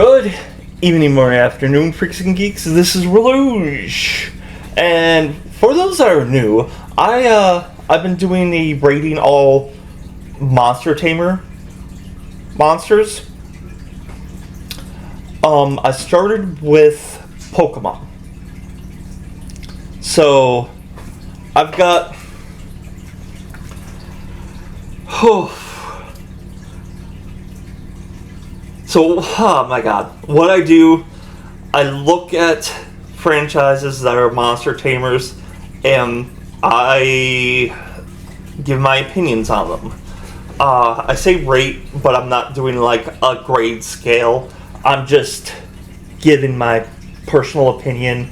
Good evening, morning, afternoon, freaks and geeks. This is Reluge, and for those that are new, I've been doing the rating all monster tamer monsters. I started with Pokemon, so I've got. So, oh my god, what I do, I look at franchises that are monster tamers, and I give my opinions on them. I say rate, but I'm not doing like a grade scale. I'm just giving my personal opinion,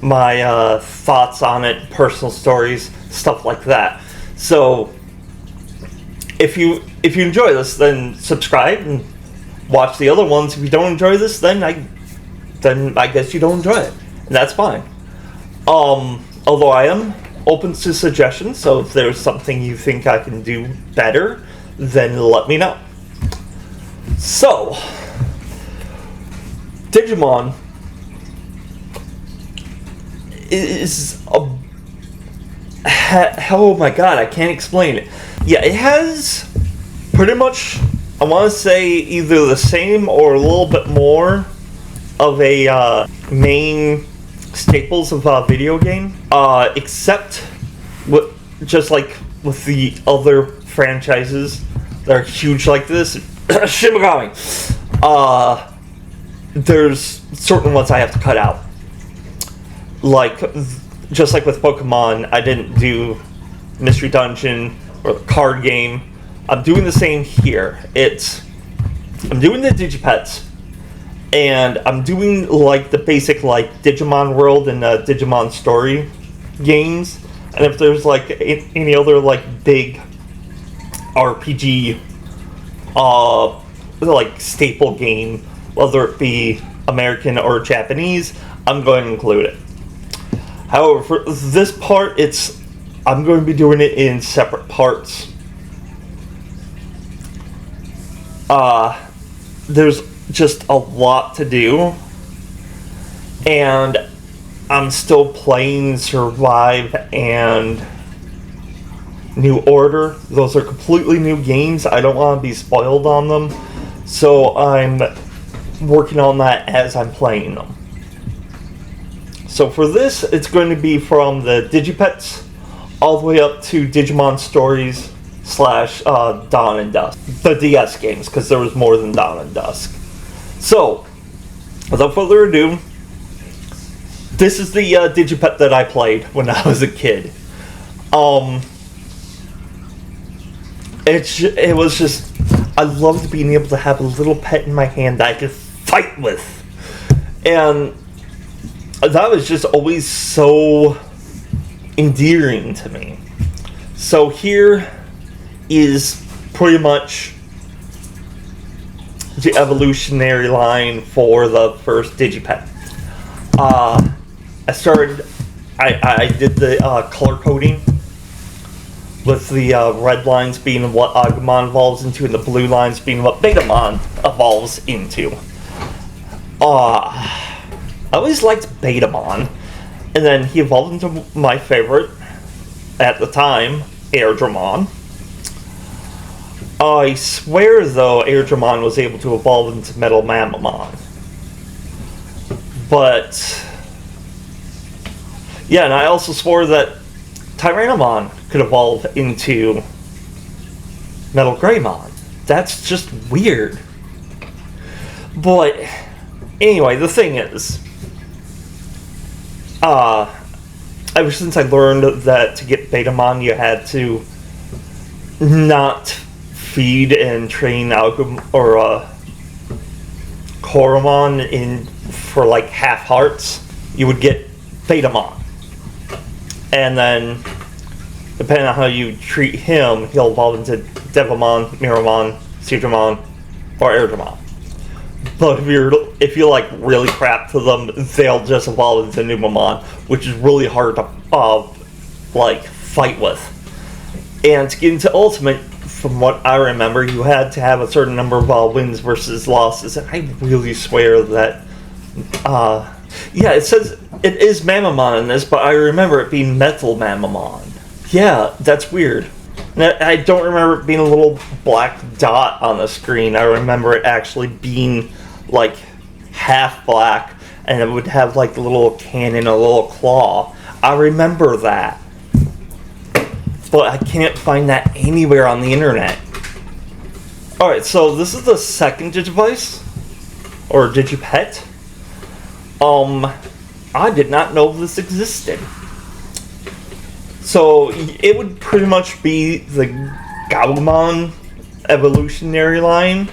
my thoughts on it, personal stories, stuff like that. So, if you enjoy this, then subscribe and watch the other ones. If you don't enjoy this, then I guess you don't enjoy it, and that's fine. Although I am open to suggestions, so if there's something you think I can do better, then let me know. So, Digimon is a... Oh my god, I can't explain it. Yeah, it has pretty much, I want to say, either the same or a little bit more of a main staples of a video game, except just like with the other franchises that are huge like this. Shimigami. There's certain ones I have to cut out. Like, just like with Pokemon, I didn't do Mystery Dungeon or the card game. I'm doing the same here. I'm doing the Digipets, and I'm doing like the basic like Digimon World and Digimon Story games. And if there's like any other like big RPG like staple game, whether it be American or Japanese, I'm going to include it. However, for this part, I'm going to be doing it in separate parts. There's just a lot to do, and I'm still playing Survive and New Order. Those are completely new games. I don't want to be spoiled on them, so I'm working on that as I'm playing them. So for this, it's going to be from the Digipets all the way up to Digimon Stories / Dawn and Dusk. The DS games, because there was more than Dawn and Dusk. So, without further ado, this is the Digipet that I played when I was a kid. It was just, I loved being able to have a little pet in my hand that I could fight with. And that was just always so endearing to me. So here is pretty much the evolutionary line for the first Digipet. I did the color coding, with the red lines being what Agumon evolves into and the blue lines being what Betamon evolves into. I always liked Betamon, and then he evolved into my favorite, at the time, Airdramon. I swear, though, Airdramon was able to evolve into Metal Mamamon. But, yeah, and I also swore that Tyrannomon could evolve into Metal Greymon. That's just weird. But, anyway, the thing is, ever since I learned that to get Betamon you had to not feed and train Agumon or Koromon for like half hearts, you would get Betamon. And then, depending on how you treat him, he'll evolve into Devamon, Miramon, Seedramon, or Airdramon. But if you like really crap to them, they'll just evolve into Numamon, which is really hard to like fight with. And to get into Ultimate, from what I remember, you had to have a certain number of wins versus losses, and I really swear that, yeah, it says it is Mamamon in this, but I remember it being Metal Mamamon. Yeah, that's weird. I don't remember it being a little black dot on the screen. I remember it actually being, like, half black, and it would have, like, a little cannon, a little claw. I remember that. But I can't find that anywhere on the internet. Alright, so this is the second Digivice, or Digipet. I did not know this existed. So, it would pretty much be the Gabumon evolutionary line.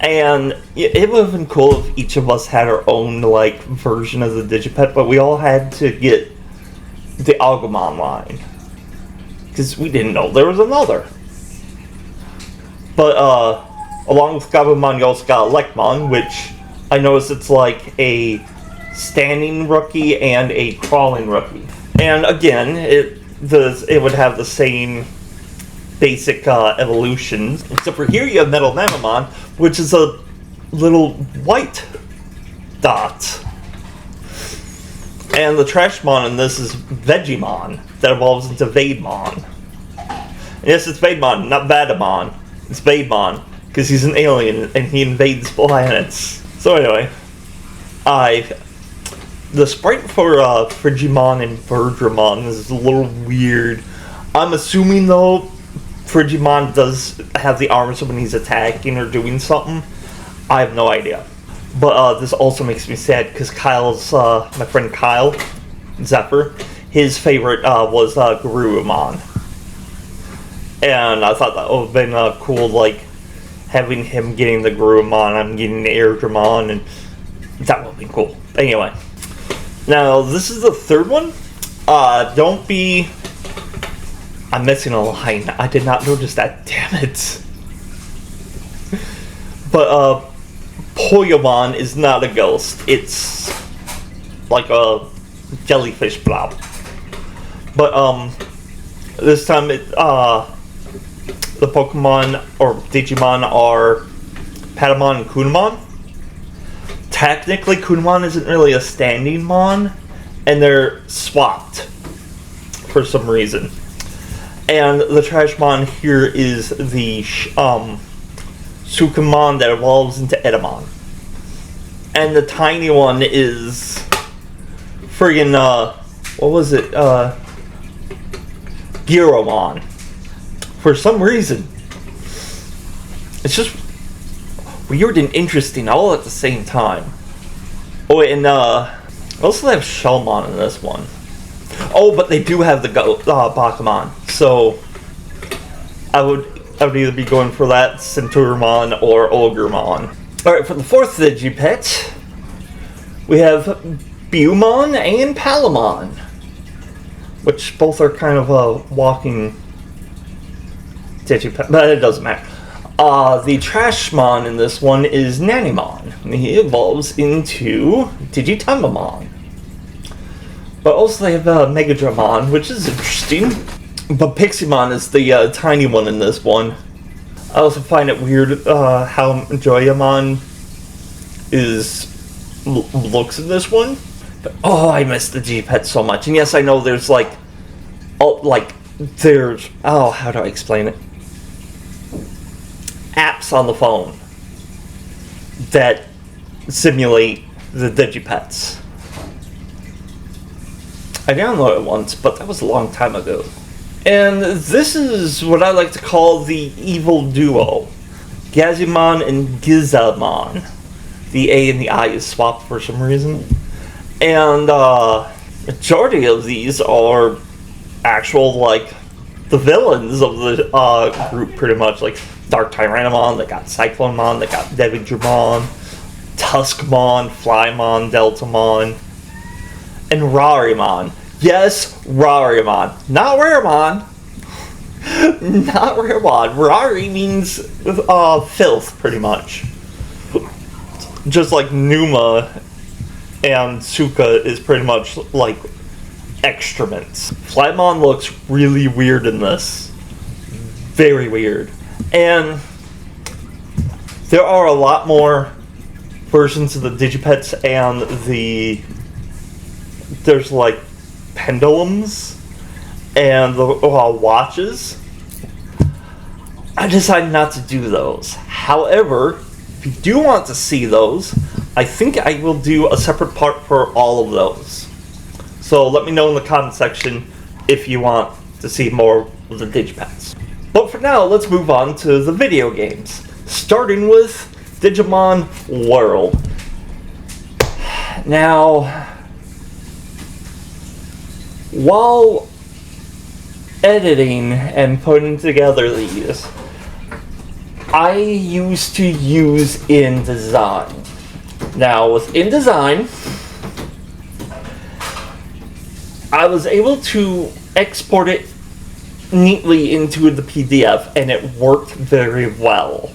And it would have been cool if each of us had our own, like, version of the Digipet, but we all had to get the Agumon line. Because we didn't know there was another. But, along with Gabumon, you also got Lekmon, which I noticed it's like a standing rookie and a crawling rookie. And again, it would have the same basic evolutions, except for here you have Metal Mamamon, which is a little white dot. And the Trashmon in this is Vegemon, that evolves into Vademon. And yes, it's Vademon, not Vadamon. It's Vademon, because he's an alien and he invades planets. So anyway, the sprite for Frigimon and Verdramon is a little weird. I'm assuming, though, Frigimon does have the arms when he's attacking or doing something. I have no idea. But this also makes me sad, because Kyle's, my friend Kyle, Zephyr, his favorite was Garurumon. And I thought that would have been cool, like, having him getting the Garurumon, I'm getting the Airdramon, and that would have been cool. Anyway. Now, this is the third one. Don't be... I'm missing a line. I did not notice that, damn it. But, Poyamon is not a ghost. It's like a jellyfish blob. But, this time, the Pokemon, or Digimon, are Patamon and Kunamon. Technically, Kunamon isn't really a standing mon, and they're swapped for some reason. And the Trashmon here is the Sukamon that evolves into Edamon. And the tiny one is friggin', what was it? Giromon. For some reason. It's just weird and interesting all at the same time. Oh, and I also have Shellmon in this one. Oh, but they do have the Bakumon. So I would either be going for that Centurmon or Ogremon. Alright, for the fourth Digipet, we have Bumon and Palamon, which both are kind of walking Digipet, but it doesn't matter. The Trashmon in this one is Nanimon. He evolves into Digitamamon. But also they have Megadramon, which is interesting. But Piximon is the tiny one in this one. I also find it weird how Joyamon looks in this one. But, oh, I miss the G-Pet so much. And yes, I know there's how do I explain it? Apps on the phone that simulate the Digipets. I downloaded it once, but that was a long time ago. And this is what I like to call the evil duo. Gazimon and Gizamon. The A and the I is swapped for some reason. And majority of these are actual, the villains of the group, pretty much. Like Dark Tyrannomon, they got Cyclonemon, they got Devigramon, Tuskmon, Flymon, Deltamon, and Rarimon. Yes, Rarimon. Not Rarimon. Not Rarimon. Rari means filth, pretty much. Just like Numa and Suka is pretty much like excrements. Flymon looks really weird in this. very weird. And there are a lot more versions of the Digipets, and there's like pendulums and the watches. I decided not to do those. However, if you do want to see those, I think I will do a separate part for all of those. So let me know in the comment section if you want to see more of the Digipets. But for now, let's move on to the video games. Starting with Digimon World. Now, while editing and putting together these, I used to use InDesign. Now, with InDesign, I was able to export it neatly into the PDF, and it worked very well.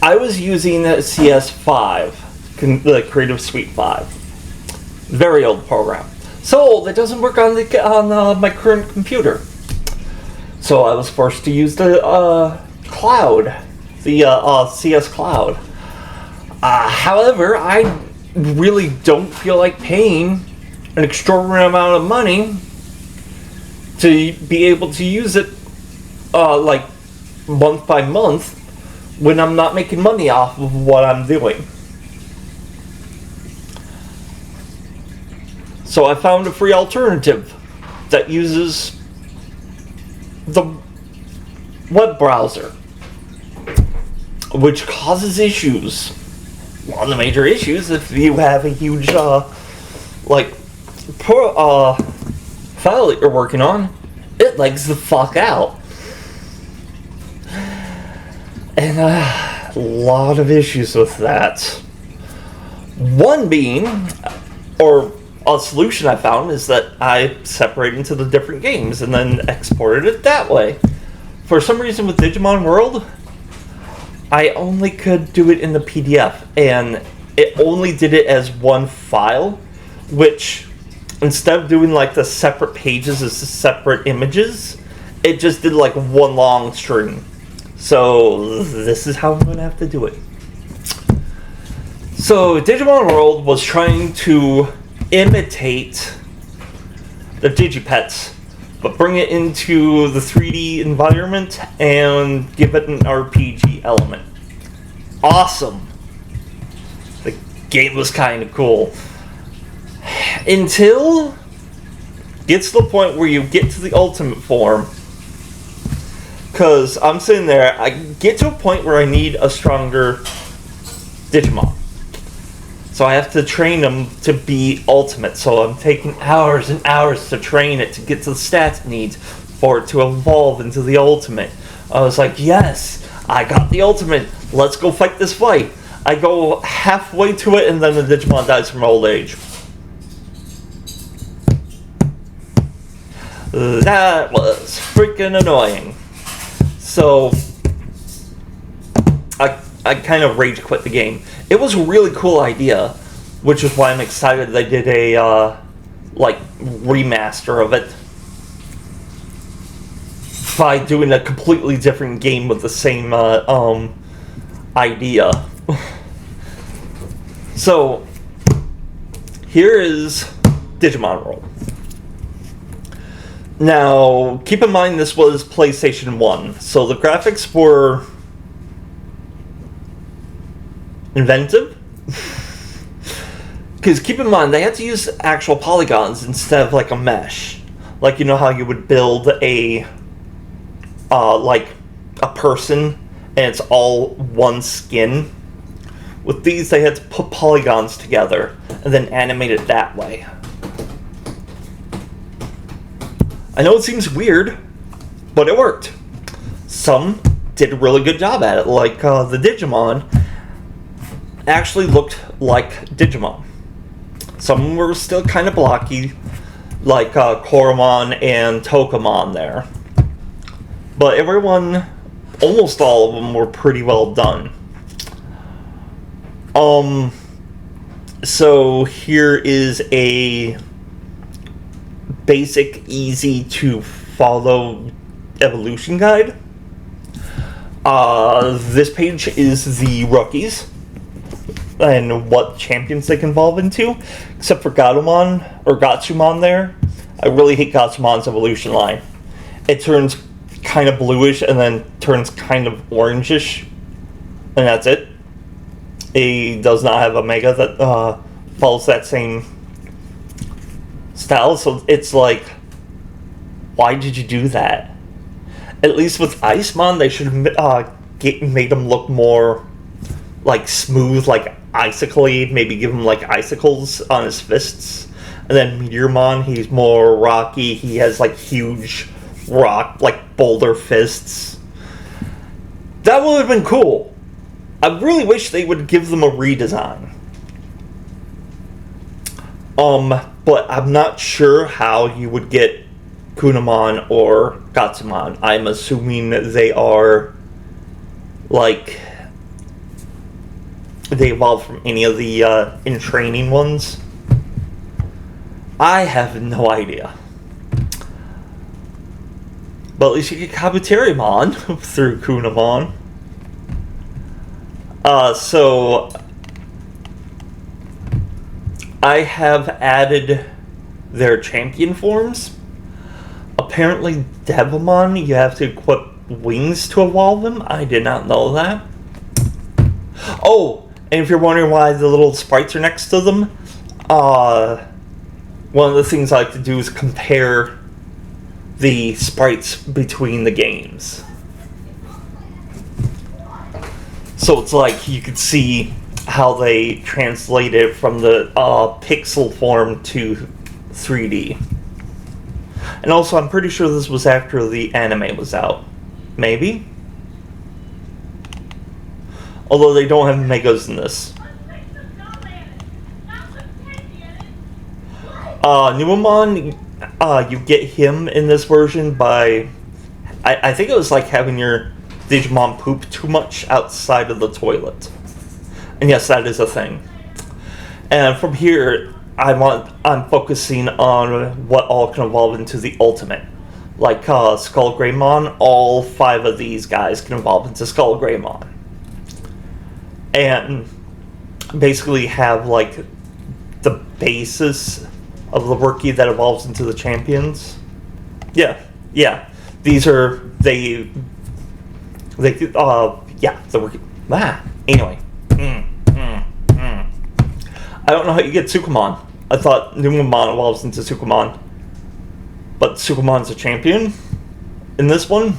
I was using CS5, the Creative Suite 5. Very old program. So, that doesn't work on my current computer. So I was forced to use the cloud, the CS Cloud. However, I really don't feel like paying an extraordinary amount of money to be able to use it like month by month when I'm not making money off of what I'm doing. So I found a free alternative that uses the web browser, which causes issues. One of the major issues, if you have a huge file that you're working on, it lags the fuck out. And a lot of issues with that. One being, or a solution I found, is that I separate into the different games and then exported it that way. For some reason with Digimon World, I only could do it in the PDF, and it only did it as one file, which instead of doing like the separate pages as separate images, it just did like one long string. So this is how I'm going to have to do it. So Digimon World was trying to imitate the Digipets, but bring it into the 3D environment and give it an RPG element. Awesome. The game was kind of cool. Until it gets to the point where you get to the ultimate form. Because I'm sitting there, I get to a point where I need a stronger Digimon. So I have to train them to be ultimate. So I'm taking hours and hours to train it to get to the stats it needs for it to evolve into the ultimate. I was like, yes, I got the ultimate. Let's go fight this fight. I go halfway to it, and then the Digimon dies from old age. That was freaking annoying. So I kind of rage quit the game. It was a really cool idea, which is why I'm excited they did a remaster of it by doing a completely different game with the same idea. So here is Digimon World. Now, keep in mind this was PlayStation 1, so the graphics were inventive. Because keep in mind, they had to use actual polygons instead of like a mesh. Like, you know how you would build a person and it's all one skin? With these, they had to put polygons together and then animate it that way. I know it seems weird, but it worked. Some did a really good job at it, like the Digimon actually looked like Digimon. Some were still kind of blocky, like Koromon and Tokamon there. But everyone, almost all of them, were pretty well done. So here is a basic, easy to follow evolution guide. This page is the rookies and what champions they can evolve into, except for Gatsumon there. I really hate Gatsumon's evolution line. It turns kind of bluish and then turns kind of orangish, and that's it. It does not have a Mega that follows that same style, so it's like, why did you do that? At least with Icemon, they should have made him look more like smooth, like icicle-y, maybe give him like icicles on his fists. And then Meteormon, he's more rocky, he has like huge rock, like boulder fists. That would have been cool. I really wish they would give them a redesign. But I'm not sure how you would get Kunamon or Gatsumon. I'm assuming they are, like, they evolve from any of the in-training ones. I have no idea. But at least you get Kabuterimon through Kunamon. So I have added their champion forms. Apparently, Devimon, you have to equip wings to evolve them. I did not know that. Oh, and if you're wondering why the little sprites are next to them, one of the things I like to do is compare the sprites between the games. So it's like you could see how they translated from the pixel form to 3D. And also, I'm pretty sure this was after the anime was out. Maybe? Although they don't have Megas in this. Numemon, you get him in this version by... I think it was like having your Digimon poop too much outside of the toilet. And yes, that is a thing. And from here, I'm focusing on what all can evolve into the ultimate. Like Skull Greymon, all 5 of these guys can evolve into Skull Greymon. And basically have like the basis of the rookie that evolves into the champions. Yeah. These are the rookie. Anyway. I don't know how you get Tsukumon. I thought Numemon evolves into Tsukumon. But Tsukumon's a champion in this one?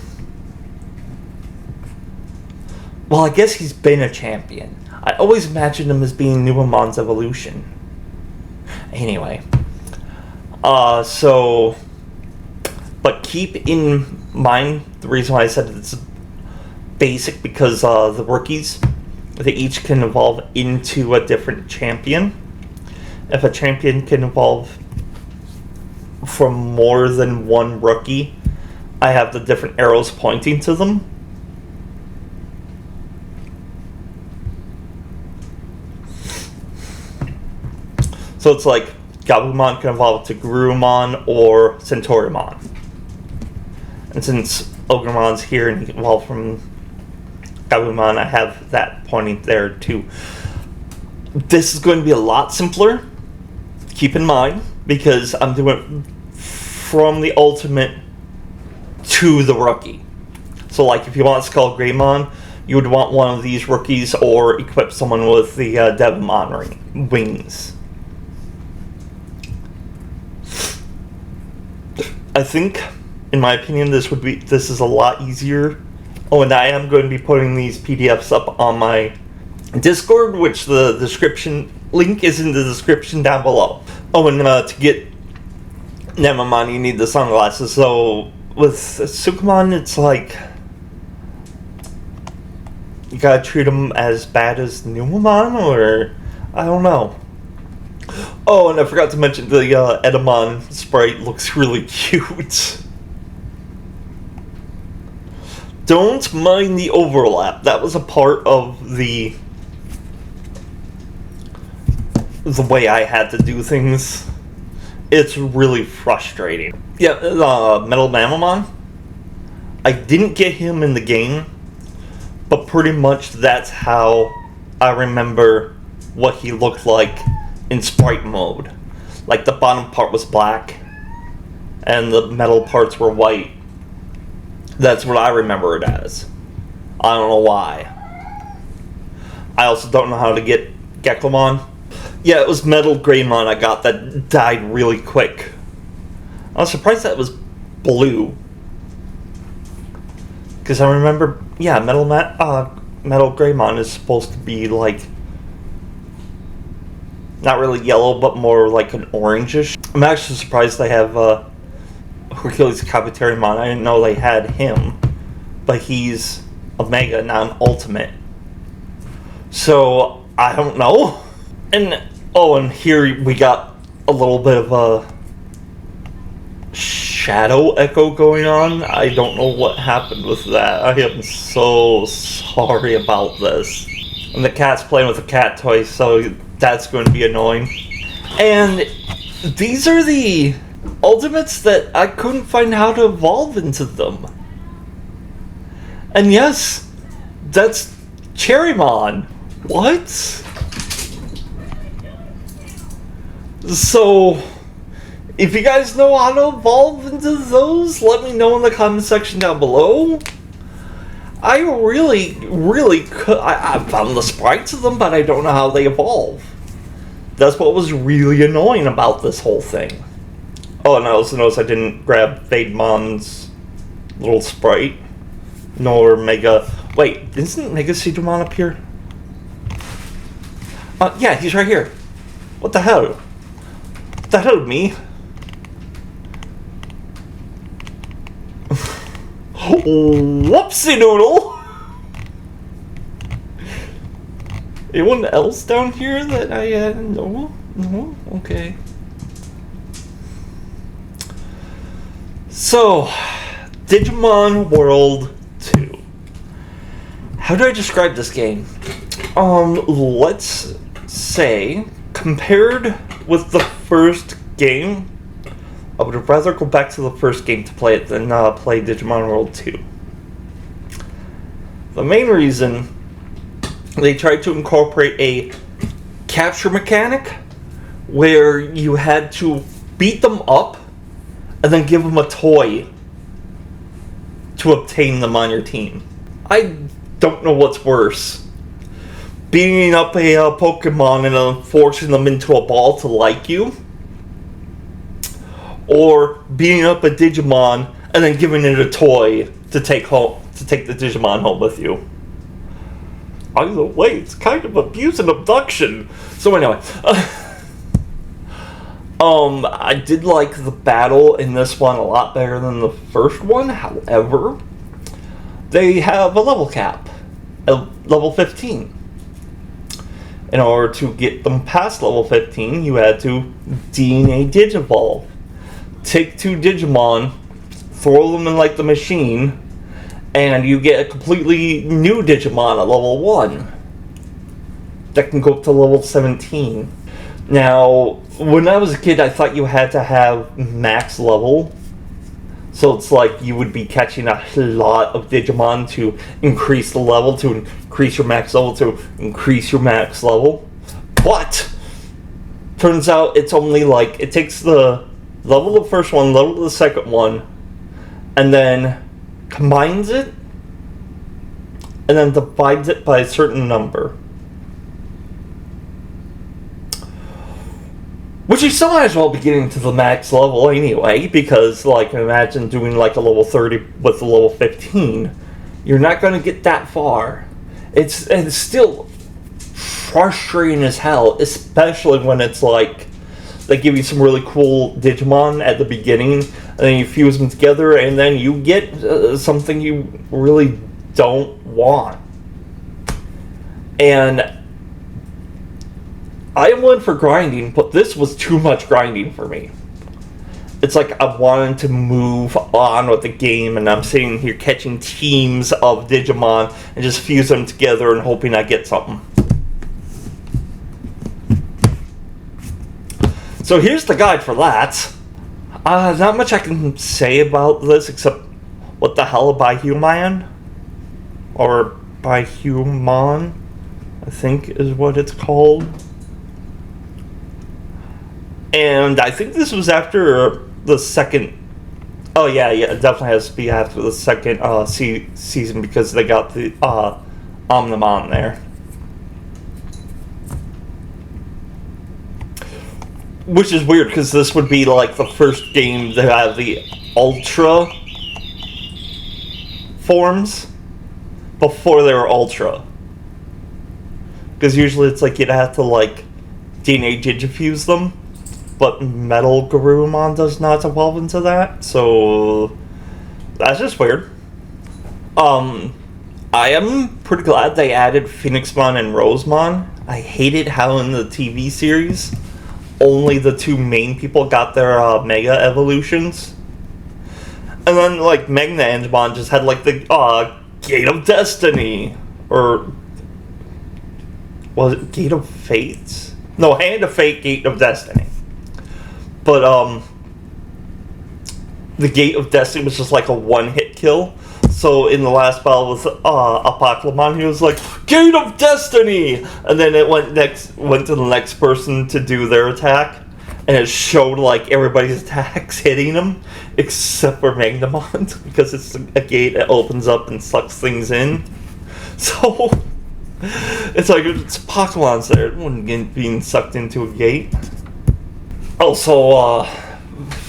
Well, I guess he's been a champion. I always imagined him as being Numemon's evolution. Anyway. But keep in mind the reason why I said it's basic, because the rookies, they each can evolve into a different champion. If a champion can evolve from more than one rookie, I have the different arrows pointing to them. So it's like Gabumon can evolve to Gurumon or Centaurimon. And since Ogremon's here and he can evolve from Gabumon, I have that pointing there too. This is going to be a lot simpler, keep in mind, because I'm doing it from the ultimate to the rookie. So like if you want Skull Greymon, you would want one of these rookies or equip someone with the Devimon wings. I think, in my opinion, this is a lot easier. Oh, and I am going to be putting these PDFs up on my Discord, which the description link is in the description down below. Oh, and to get Nemamon, you need the sunglasses. So with Tsukumon, it's like you gotta treat him as bad as Numemon, or I don't know. Oh, and I forgot to mention the Edamon sprite looks really cute. Don't mind the overlap. That was a part of the way I had to do things. It's really frustrating. Yeah, Metal Mamamon. I didn't get him in the game, but pretty much that's how I remember what he looked like in sprite mode. Like the bottom part was black, and the metal parts were white. That's what I remember it as. I don't know why. I also don't know how to get Gekomon. Yeah, it was Metal Greymon I got that died really quick. I was surprised that was blue. Because I remember, yeah, Metal Greymon is supposed to be like, not really yellow, but more like an orangish. I'm actually surprised they have Hercules Capiteriamon. I didn't know they had him, but he's a Mega, not an Ultimate. So, I don't know. And, oh, and here we got a little bit of a shadow echo going on. I don't know what happened with that. I am so sorry about this. And the cat's playing with a cat toy, so that's going to be annoying. And these are the Ultimates that I couldn't find how to evolve into them. And yes, that's Cherrymon. What? So, if you guys know how to evolve into those, let me know in the comment section down below. I really could. I found the sprites of them, but I don't know how they evolve. That's what was really annoying about this whole thing. Oh, and I also noticed I didn't grab Vademon's little sprite. Nor Mega. Wait, isn't Mega Digimon up here? Yeah, he's right here. What the hell? What the hell, me? Whoopsie doodle! Anyone else down here that I know? No? Okay. So, Digimon World 2. How do I describe this game? Let's say, compared with the first game, I would rather go back to the first game to play it than play Digimon World 2. The main reason they tried to incorporate a capture mechanic where you had to beat them up and then give them a toy to obtain them on your team. I don't know what's worse. Beating up a Pokemon and then forcing them into a ball to like you, or beating up a Digimon and then giving it a toy to take the Digimon home with you. Either way, it's kind of abuse and abduction. So anyway, I did like the battle in this one a lot better than the first one. However, they have a level cap, level 15. In order to get them past level 15, you had to DNA Digivolve. Take 2 Digimon, throw them in like the machine, and you get a completely new Digimon at level 1 that can go up to level 17. Now, when I was a kid, I thought you had to have max level. So it's like you would be catching a lot of Digimon to increase the level, to increase your max level, to increase your max level. But, turns out it's only like, it takes the level of the first one, level of the second one, and then combines it, and then divides it by a certain number. Which you still might as well be getting to the max level anyway, because, like, imagine doing, like, a level 30 with a level 15. You're not going to get that far. It's still frustrating as hell, especially when it's, like, they give you some really cool Digimon at the beginning, and then you fuse them together, and then you get something you really don't want. And I am one for grinding, but this was too much grinding for me. It's like I wanted to move on with the game, and I'm sitting here catching teams of Digimon and just fuse them together and hoping I get something. So here's the guide for that. Not much I can say about this except what the hell by human? Or by human, I think is what it's called. And I think this was after the second. Oh yeah, it definitely has to be after the second season because they got the Omnimon there. Which is weird because this would be like the first game to have the Ultra forms before they were Ultra. Because usually it's like you'd have to like DNA digifuse them. But Metal Garurumon does not evolve into that, so that's just weird. I am pretty glad they added Phoenixmon and Rosemon. I hated how in the TV series, only the two main people got their Mega evolutions. And then, like, Magnangemon just had, like, the Gate of Destiny. Or was it Gate of Fate? No, Hand of Fate, Gate of Destiny. But, the Gate of Destiny was just like a one-hit kill. So in the last battle with Apocalypmon, he was like, Gate of Destiny! And then it went to the next person to do their attack. And it showed like everybody's attacks hitting him, except for Magnamon, because it's a gate that opens up and sucks things in. So, it's like, it's Pokemon's there, it wouldn't get being sucked into a gate. Also,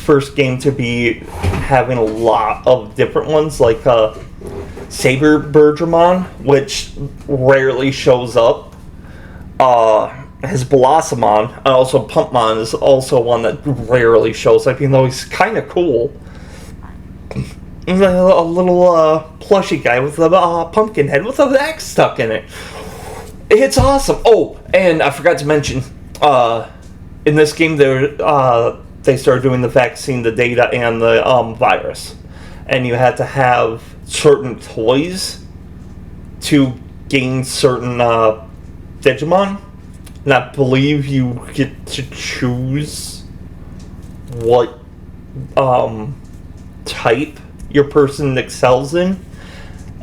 first game to be having a lot of different ones, like Saber Bergermon, which rarely shows up. His Blossomon, and also Pumpmon is also one that rarely shows up, even though he's kind of cool. A little plushy guy with a pumpkin head with an axe stuck in it. It's awesome. Oh, and I forgot to mention, in this game, they started doing the vaccine, the data, and the virus. And you had to have certain toys to gain certain Digimon. And I believe you get to choose what type your person excels in.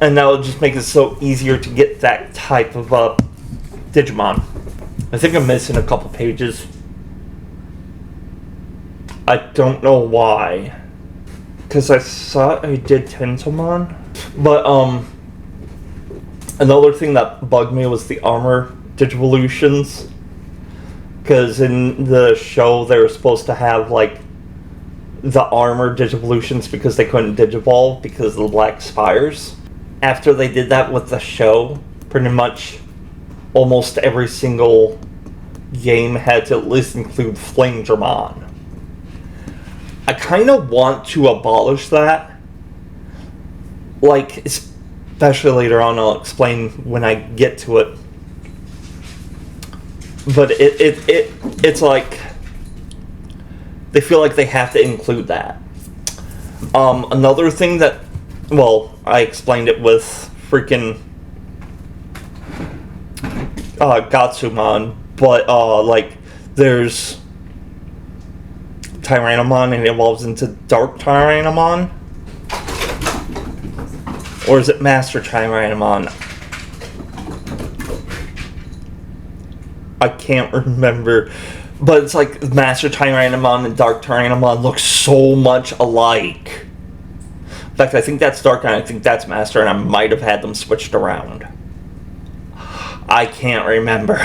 And that would just make it so easier to get that type of Digimon. I think I'm missing a couple pages. I don't know why. Because I thought I did Tinselmon. But, another thing that bugged me was the armor Digivolutions. Because in the show, they were supposed to have, like, the armor Digivolutions because they couldn't Digivolve because of the Black Spires. After they did that with the show, pretty much almost every single game had to at least include Flame-Dramon. I kind of want to abolish that. Like, especially later on, I'll explain when I get to it. But it's like they feel like they have to include that. Another thing that, well, I explained it with freaking Gatsumon, but like there's Tyrannomon and it evolves into Dark Tyrannomon. Or is it Master Tyrannomon? I can't remember. But it's like Master Tyrannomon and Dark Tyrannomon look so much alike. In fact, I think that's Dark and I think that's Master, and I might have had them switched around. I can't remember.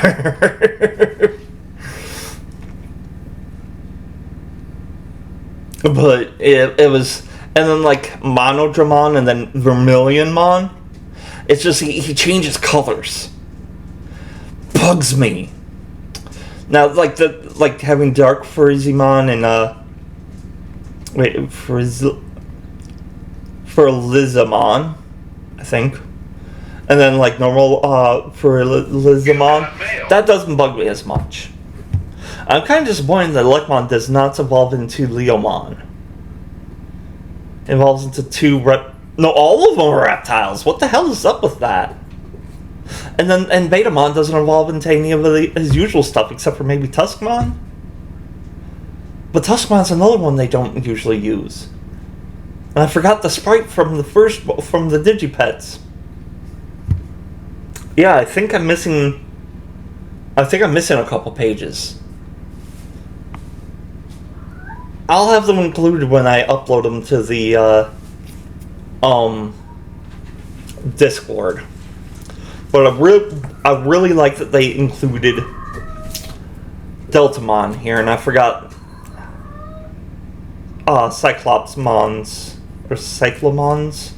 But it was... And then like Monodramon and then Vermilionmon. It's just he changes colors. Bugs me. Now like having Dark Frizzimon and Ferlizamon, I think. And then like normal Ferlizamon. That doesn't bug me as much. I'm kind of disappointed that Lekmon does not evolve into Leomon. It evolves into no, all of them are reptiles. What the hell is up with that? And Betamon doesn't evolve into any of his usual stuff, except for maybe Tuskmon. But Tuskumon's another one they don't usually use. And I forgot the sprite from the Digipets. Yeah, I think I'm missing a couple pages. I'll have them included when I upload them to the Discord. But I really like that they included Deltamon here, and I forgot Cyclopsmon's or Cyclomon's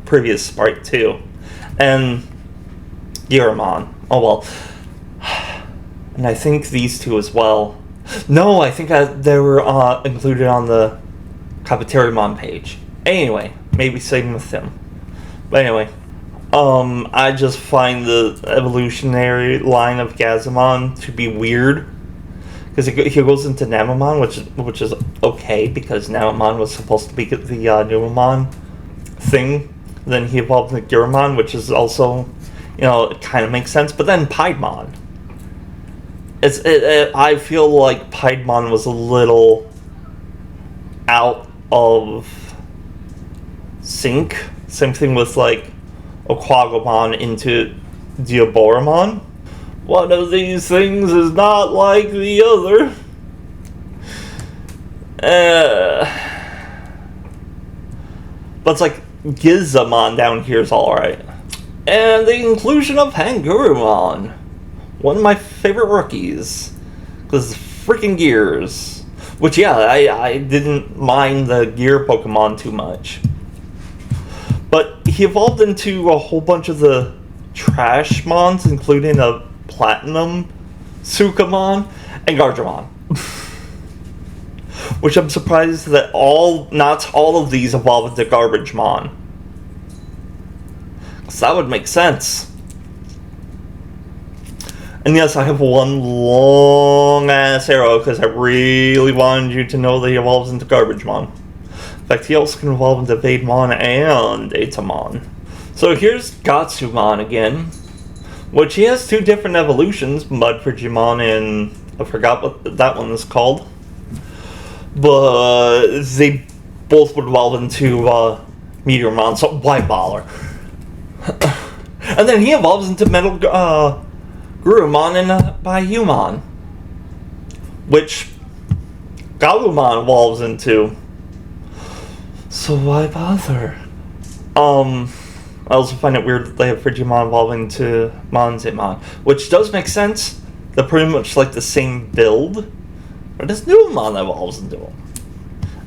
previous sprite too, and Giramon. Oh well, and I think these two as well. No, I think they were included on the Cafeteriamon page. Anyway, maybe same with them. But anyway, I just find the evolutionary line of Gazamon to be weird. Because he goes into Namamon, which is okay, because Namamon was supposed to be the Numamon thing. Then he evolved into Giramon, which is also, it kind of makes sense. But then Piedmon. I feel like Piedmon was a little out of sync. Same thing with like Aquagumon into Diaboramon. One of these things is not like the other. But it's like Gizamon down here is alright. And the inclusion of Hangurumon. One of my favorite rookies. Because freaking gears. Which, yeah, I didn't mind the gear Pokemon too much. But he evolved into a whole bunch of the trash mons, including a Platinum Sukamon and Gardevoir. Which I'm surprised that not all of these evolve into Garbagemon. Because that would make sense. And yes, I have one long-ass arrow because I really wanted you to know that he evolves into Garbagemon. In fact, he also can evolve into Vademon and Atamon. So here's Gatsumon again, which he has two different evolutions, Mud Frigimon and I forgot what that one is called. But they both would evolve into Meteormon, so why bother? And then he evolves into Metal Gurumon and Byumon, which Gabumon evolves into. So why bother? I also find it weird that they have Frigimon evolving into Monzimon, which does make sense. They're pretty much like the same build, but this Numamon evolves into them.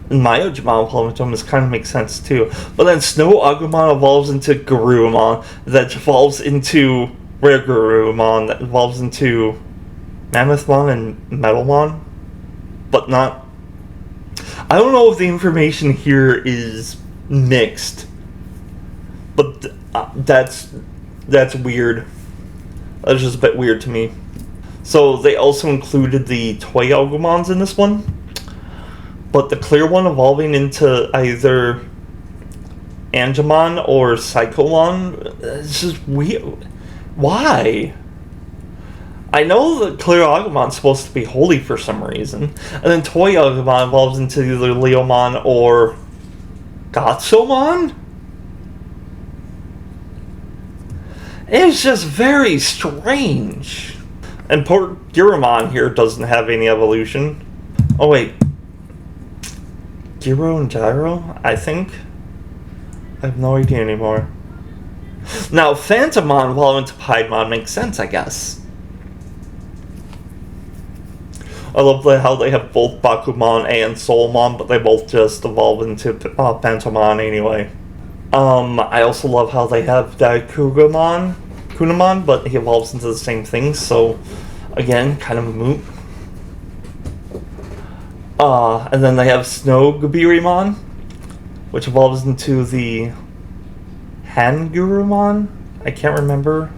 And Myojimon evolving into them kind of makes sense too. But then Snow Agumon evolves into Garurumon, that evolves into Rare Garurumon, that evolves into Mammothmon and Metalmon, but not. I don't know if the information here is mixed, but that's weird. That's just a bit weird to me. So they also included the Toy Agumons in this one, but the clear one evolving into either Angemon or Psychomon. It's just weird. Why? I know that Clear Agumon's supposed to be holy for some reason, and then Toy Agumon evolves into either Leomon or Gotsomon? It's just very strange. And poor Giramon here doesn't have any evolution. Oh wait. Gyro and Gyro, I think? I have no idea anymore. Now, Phantomon evolving into Piedmon makes sense, I guess. I love how they have both Bakumon and Soulmon, but they both just evolve into Phantomon anyway. I also love how they have Kunamon, but he evolves into the same thing, so again, kind of a moot. And then they have Snow Gabirimon, which evolves into the Hangurumon, I can't remember,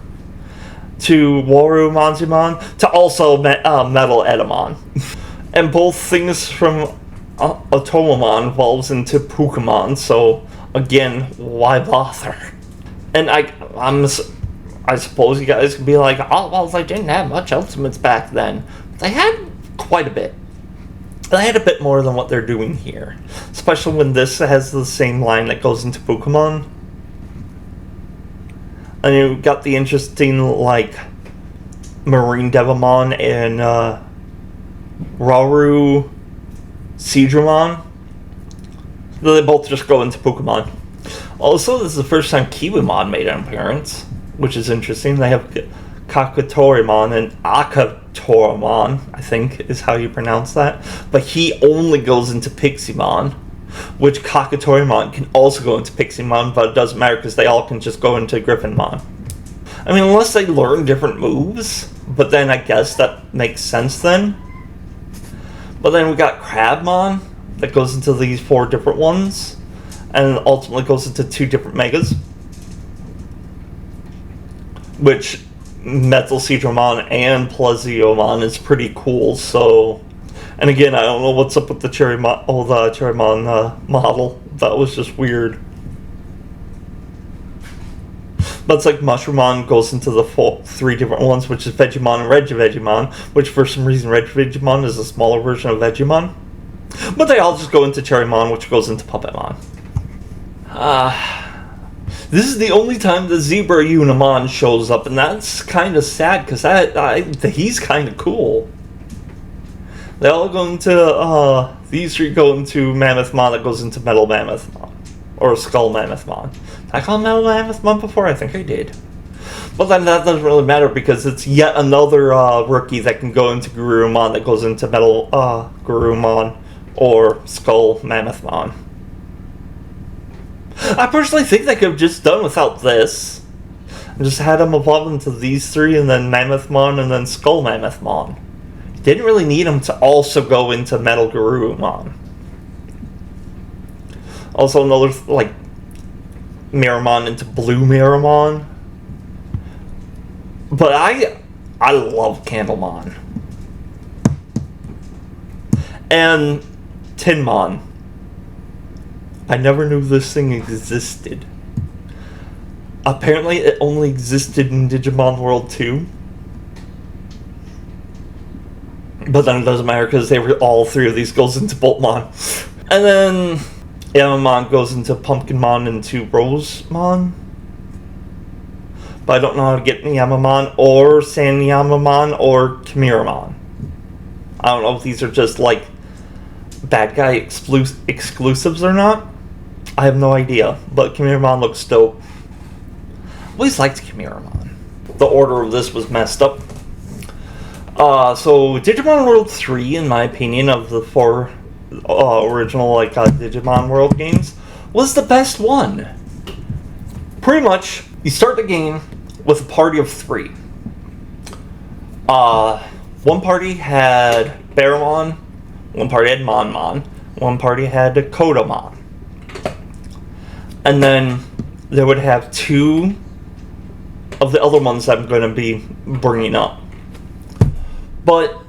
to Warumonzimon, to also Metal Edamon. And both things from Atomamon evolves into Pokemon, so again, why bother? And I suppose you guys could be like, oh, well, they didn't have much Ultimates back then. They had quite a bit. I had a bit more than what they're doing here. Especially when this has the same line that goes into Pokemon. And you got the interesting, like, Marine Devimon and Rauru Seadramon. They both just go into Pokemon. Also, this is the first time Kiwimon made an appearance, which is interesting. They have Kakatorimon and Akatorimon, I think is how you pronounce that. But he only goes into Piximon, which Kakatorimon can also go into Piximon, but it doesn't matter because they all can just go into Griffinmon. I mean, unless they learn different moves, but then I guess that makes sense then. But then we got Crabmon that goes into these 4 different ones, and ultimately goes into 2 different Megas. Which Metal Seadramon and Pleziomon is pretty cool, so... And again, I don't know what's up with the Cherrymon model. That was just weird. But it's like Mushroomon goes into the 3 different ones, which is Vegemon and Regivegemon, which for some reason Regivegemon is a smaller version of Vegemon. But they all just go into Cherrymon, which goes into Puppetmon. This is the only time the Zebra Unimon shows up, and that's kind of sad, because he's kind of cool. They all go into, these 3 go into Mammothmon that goes into Metal Mammothmon. Or Skull Mammothmon. Did I call him Metal Mammothmon before? I think I did. But then that doesn't really matter because it's yet another rookie that can go into Garurumon that goes into Metal Garurumon or Skull Mammothmon. I personally think they could have just done without this. And just had them evolve into these 3 and then Mammothmon and then Skull Mammothmon. Didn't really need them to also go into Metal Garurumon. Also another, like, Miramon into Blue Miramon. But I love Candlemon. And Tinmon. I never knew this thing existed. Apparently it only existed in Digimon World 2. But then it doesn't matter because all 3 of these goes into Boltmon. And then Yamamon goes into Pumpkinmon into Rosemon. But I don't know how to get Yamamon or Sanyamamon or Chimera-mon. I don't know if these are just like bad guy exclusives or not. I have no idea. But Chimera-mon looks dope. I always liked Chimera-mon. The order of this was messed up. So Digimon World 3, in my opinion, of the 4 original Digimon World games, was the best one. Pretty much, you start the game with a party of 3. One party had Baramon, one party had Monmon, one party had Kodamon. And then they would have 2 of the other ones that I'm going to be bringing up. But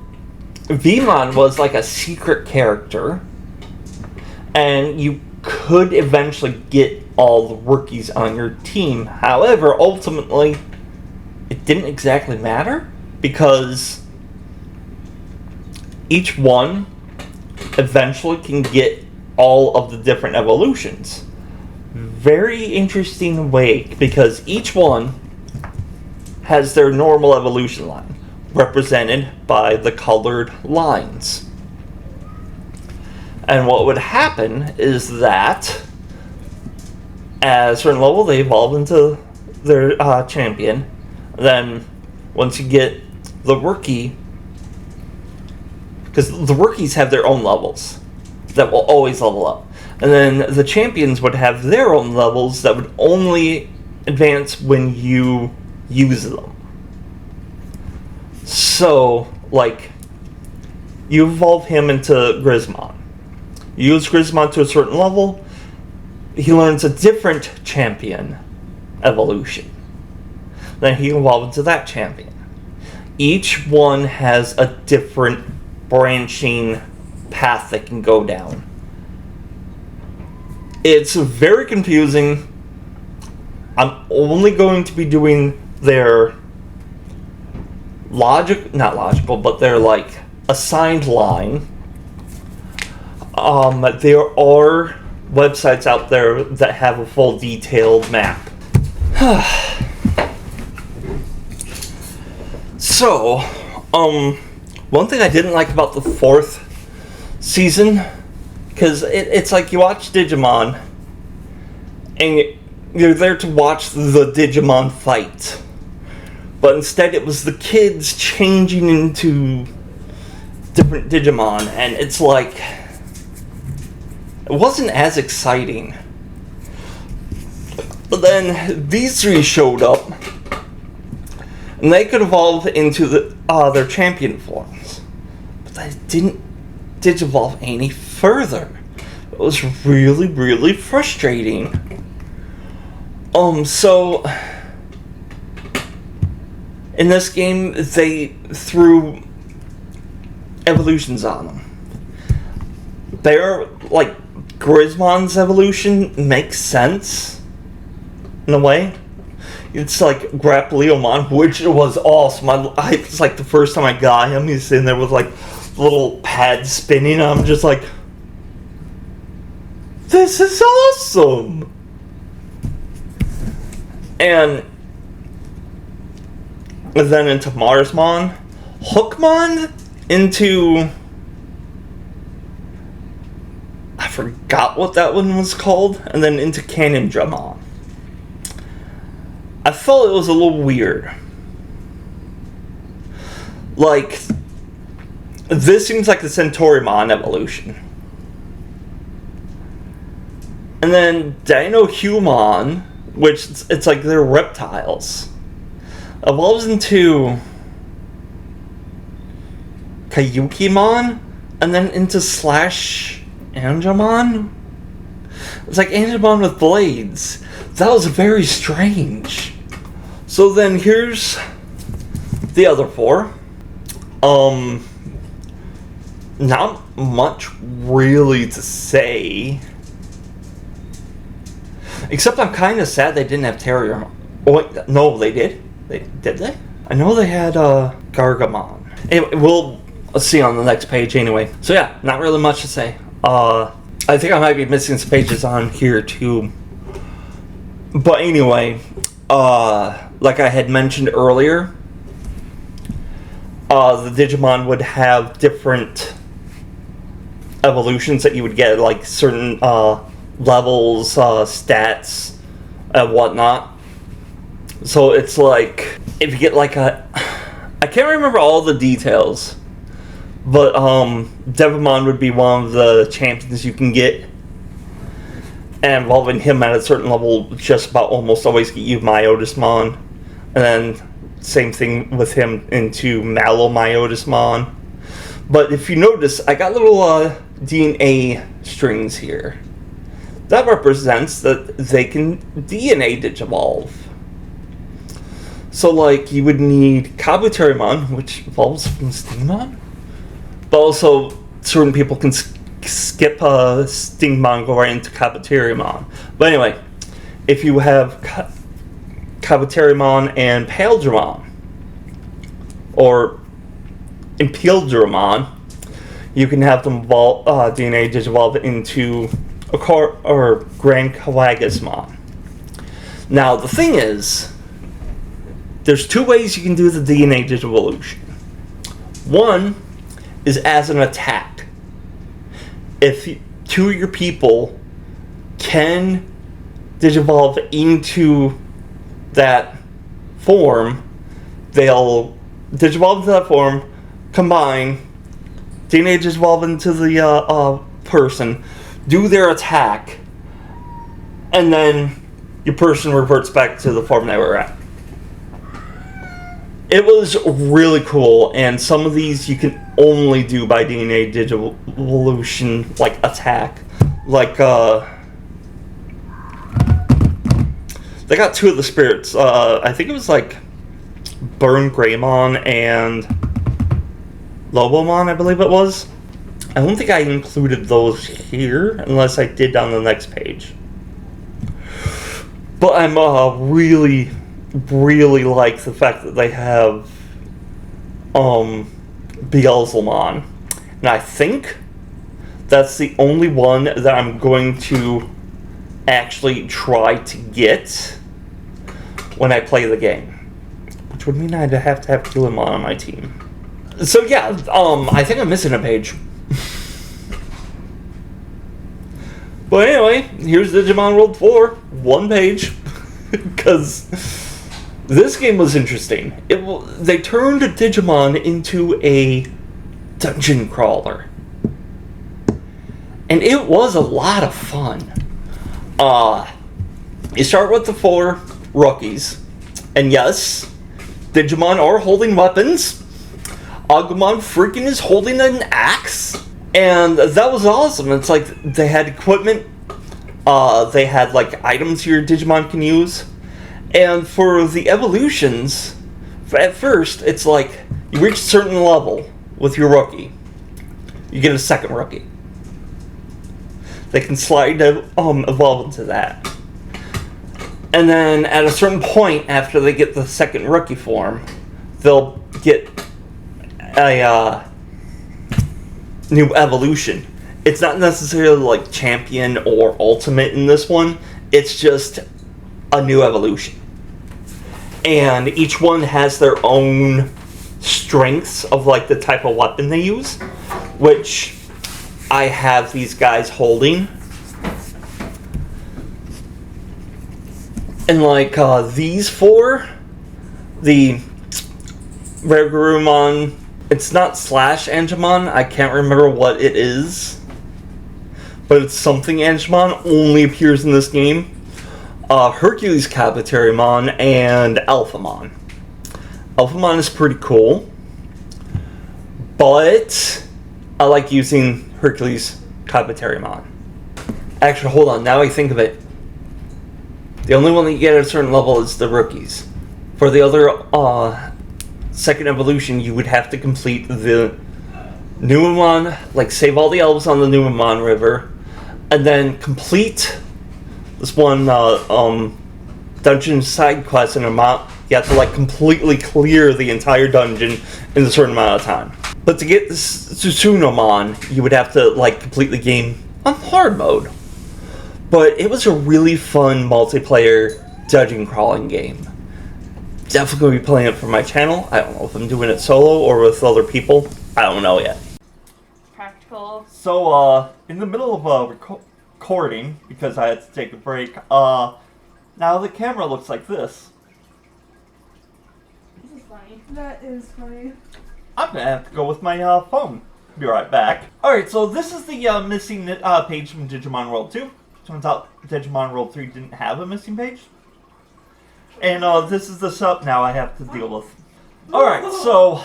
Vmon was like a secret character, and you could eventually get all the rookies on your team. However, ultimately, it didn't exactly matter, because each one eventually can get all of the different evolutions. Very interesting way, because each one has their normal evolution line, represented by the colored lines. And what would happen is that at a certain level they evolve into their champion. Then once you get the rookie, because the rookies have their own levels that will always level up. And then the champions would have their own levels that would only advance when you use them. So, like, you evolve him into Grismon. You use Grismon to a certain level, he learns a different champion evolution. Then he evolves into that champion. Each one has a different branching path they can go down. It's very confusing. I'm only going to be doing their not logical, but their like assigned line. there are websites out there that have a full detailed map. So, one thing I didn't like about the 4th season, because it's like you watch Digimon, and you're there to watch the Digimon fight. But instead it was the kids changing into different Digimon, and it's like, it wasn't as exciting. But then these 3 showed up, and they could evolve into their champion forms. But they didn't digivolve any further. It was really, really frustrating. So in this game, they threw evolutions on them. They're like, Grismon's evolution makes sense in a way. It's like Grappleomon, which was awesome. It's like the first time I got him, he's sitting there with like little pads spinning. I'm just like, this is awesome. And then into Marsmon, Hookmon into, I forgot what that one was called, and then into Cannondramon. I felt it was a little weird. Like, this seems like the Centaurimon evolution. And then Dinohumon, which it's like they're reptiles, evolves into Kayukimon, and then into Slash Angemon. It's like Angemon with blades. That was very strange. So then here's the other 4. Not much really to say. Except I'm kind of sad they didn't have Terriermon. Oh wait, no, they did. Did they? I know they had Gargamon. Anyway, we'll see on the next page anyway. So yeah, not really much to say. I think I might be missing some pages on here too. But anyway, like I had mentioned earlier, the Digimon would have different evolutions that you would get, like certain levels, stats, and whatnot. So it's like, if you get like I can't remember all the details, but Devimon would be one of the champions you can get. And involving him at a certain level just about almost always get you Myotismon. And then same thing with him into Malomyotismon. But if you notice, I got little DNA strings here. That represents that they can DNA digivolve. So like, you would need Kabuterimon, which evolves from Stingmon. But also, certain people can skip Stingmon, go right into Kabuterimon. But anyway, if you have Kabuterimon and Paildramon, or Impildramon, you can have them DNA digivolve into Grand Kawagasmon. Now, the thing is, there's 2 ways you can do the DNA digivolution. One is as an attack. If 2 of your people can digivolve into that form, they'll digivolve into that form, combine, DNA digivolve into the person, do their attack, and then your person reverts back to the form they were at. It was really cool, and some of these you can only do by DNA digivolution, like attack. Like, they got 2 of the spirits. I think it was like Burn Greymon and Lobomon, I believe it was. I don't think I included those here, unless I did on the next page. But I'm really like the fact that they have Beelzemon. And I think That's the only one that I'm going to actually try to get when I play the game. Which would mean I'd have to have Digimon on my team. So yeah, I think I'm missing a page. But anyway, here's Digimon World 4, one page. Because this game was interesting. They turned Digimon into a dungeon crawler. And it was a lot of fun. You start with the 4 rookies. And yes, Digimon are holding weapons. Agumon freaking is holding an axe. And that was awesome. It's like they had equipment. They had like items your Digimon can use. And for the evolutions, at first, it's like you reach a certain level with your rookie. You get a second rookie. They can slide evolve into that. And then at a certain point, after they get the second rookie form, they'll get a new evolution. It's not necessarily like champion or ultimate in this one. It's just a new evolution. And each one has their own strengths of like the type of weapon they use, which I have these guys holding. And like these 4, the Regularmon, it's not slash Angemon, I can't remember what it is, but it's something Angemon, only appears in this game. Hercules Capitarimon and Alphamon. Alphamon is pretty cool, but I like using Hercules Capitarimon. Actually, hold on, now I think of it. The only one that you get at a certain level is the rookies. For the other second evolution, you would have to complete the Numemon, like save all the elves on the Numemon River, and then complete this one dungeon side quest in a amount. You have to like completely clear the entire dungeon in a certain amount of time. But to get this Tsunomon, you would have to like complete the game on hard mode. But it was a really fun multiplayer dungeon crawling game. Definitely going to be playing it for my channel. I don't know if I'm doing it solo or with other people. I don't know yet. Practical. So, in the middle of recording, because I had to take a break, now the camera looks like this. This is funny. That is funny. I'm going to have to go with my phone. Be right back. Alright, so this is the missing page from Digimon World 2. Turns out Digimon World 3 didn't have a missing page. And this is the sub now I have to deal with. Alright, so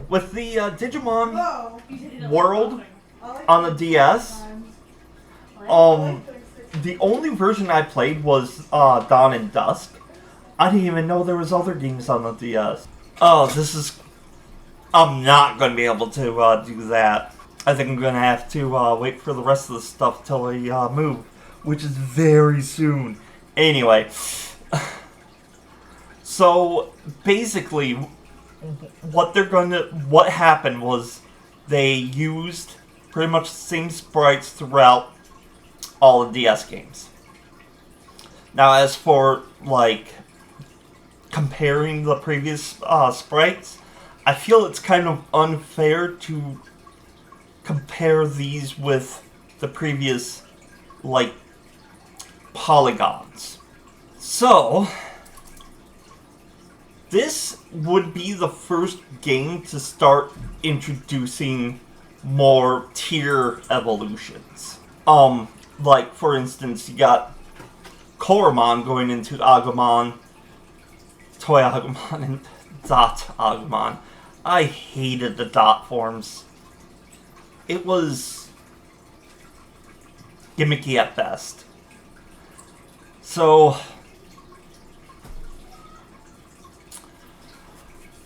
with the Digimon World on the DS, the only version I played was Dawn and Dusk. I didn't even know there was other games on the DS. Oh, this is... I'm not going to be able to do that. I think I'm going to have to wait for the rest of the stuff till we move, which is very soon. Anyway, so basically, what happened was they used pretty much the same sprites throughout all the DS games. Now, as for like comparing the previous sprites, I feel it's kind of unfair to compare these with the previous, like, polygons. So, this would be the first game to start introducing more tier evolutions. Like, for instance, you got Koromon going into Agumon, Toy Agumon, and Dot Agumon. I hated the dot forms. It was gimmicky at best. So,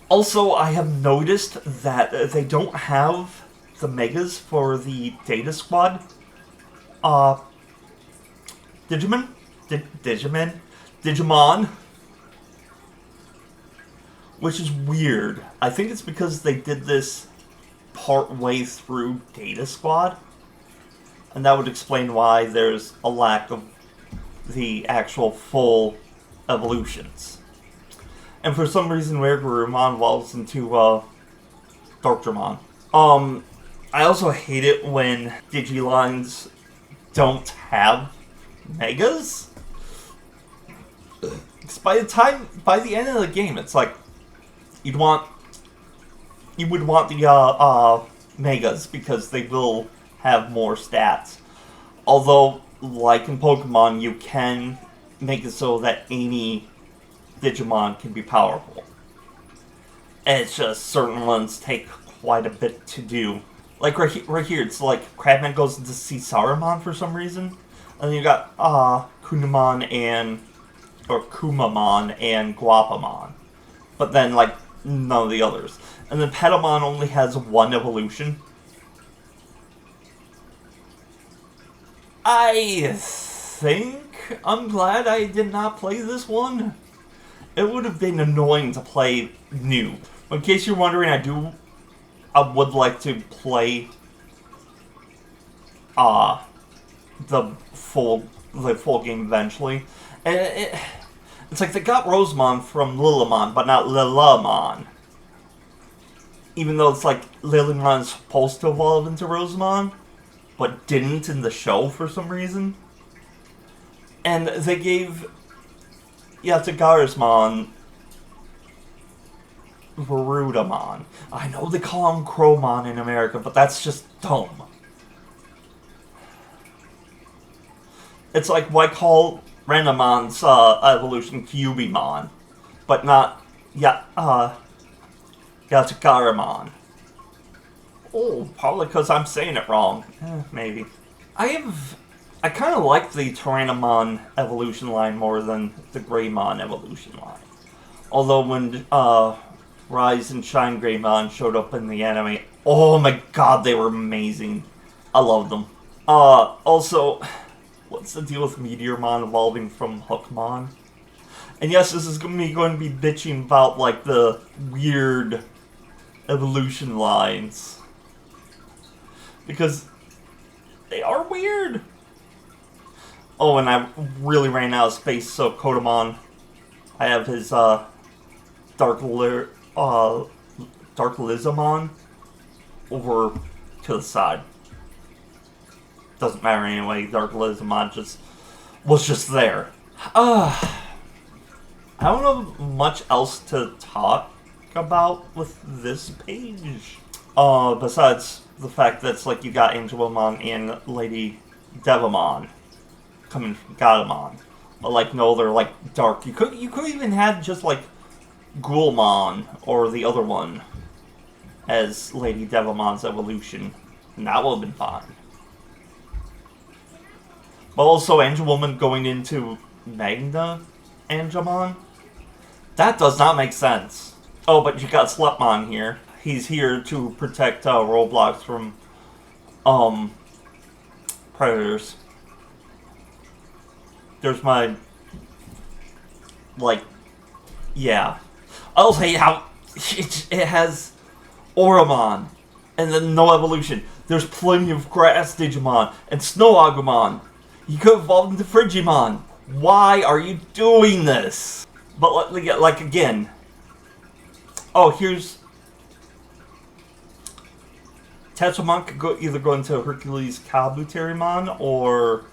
also I have noticed that they don't have the megas for the Data Squad Digimon, which is weird. I think it's because they did this part way through Data Squad. And that would explain why there's a lack of the actual full evolutions. And for some reason, Garurumon evolves into Darkdramon. I also hate it when Digilines don't have Megas. Because by the end of the game, it's like you would want the Megas because they will have more stats. Although, like in Pokemon, you can make it so that any Digimon can be powerful. And it's just certain ones take quite a bit to do. Like right here, it's like Crabman goes to see Saruman for some reason. And then you got Kumamon and Guapamon. But then, like, none of the others. And then Petamon only has one evolution. I think I'm glad I did not play this one. It would have been annoying to play new. In case you're wondering, I would like to play the full game eventually. And it's like they got Rosemon from Lilimon, but not Lilamon. Even though it's like Lilimon's supposed to evolve into Rosemon, but didn't in the show for some reason. And they gave Yatagarismon Varudamon. I know they call him Crowmon in America, but that's just dumb. It's like, why call Renamon's evolution Cubimon, but not Yatagaramon? Oh, probably because I'm saying it wrong. Maybe. I kind of like the Tyrannomon evolution line more than the Greymon evolution line. Although when Rise and Shine Greymon showed up in the anime, oh my god, they were amazing. I love them. Also, what's the deal with Meteormon evolving from Hookmon? And yes, this is going to be bitching about, like, the weird evolution lines. Because they are weird. Oh, and I really ran out of space, so Kotamon, I have his Dark Lizamon over to the side. Doesn't matter anyway, Dark Lizamon was just there. I don't know much else to talk about with this page. Besides the fact that it's like you got Angelomon and Lady Devamon coming from Gatomon. But like, no, they're like dark. You could even have just like Ghoulmon or the other one as Lady Devamon's evolution, and that would have been fine. But also Angelwoman going into Magna Angelmon? That does not make sense. Oh, but you got Slepmon here. He's here to protect Roblox from predators. There's my, like, yeah. I'll hate how it has Oramon and then no evolution. There's plenty of grass Digimon and Snow Agumon. You could evolve into Frigimon. Why are you doing this? But like again. Oh, here's Tetramon could either go into Hercules Kabuterimon or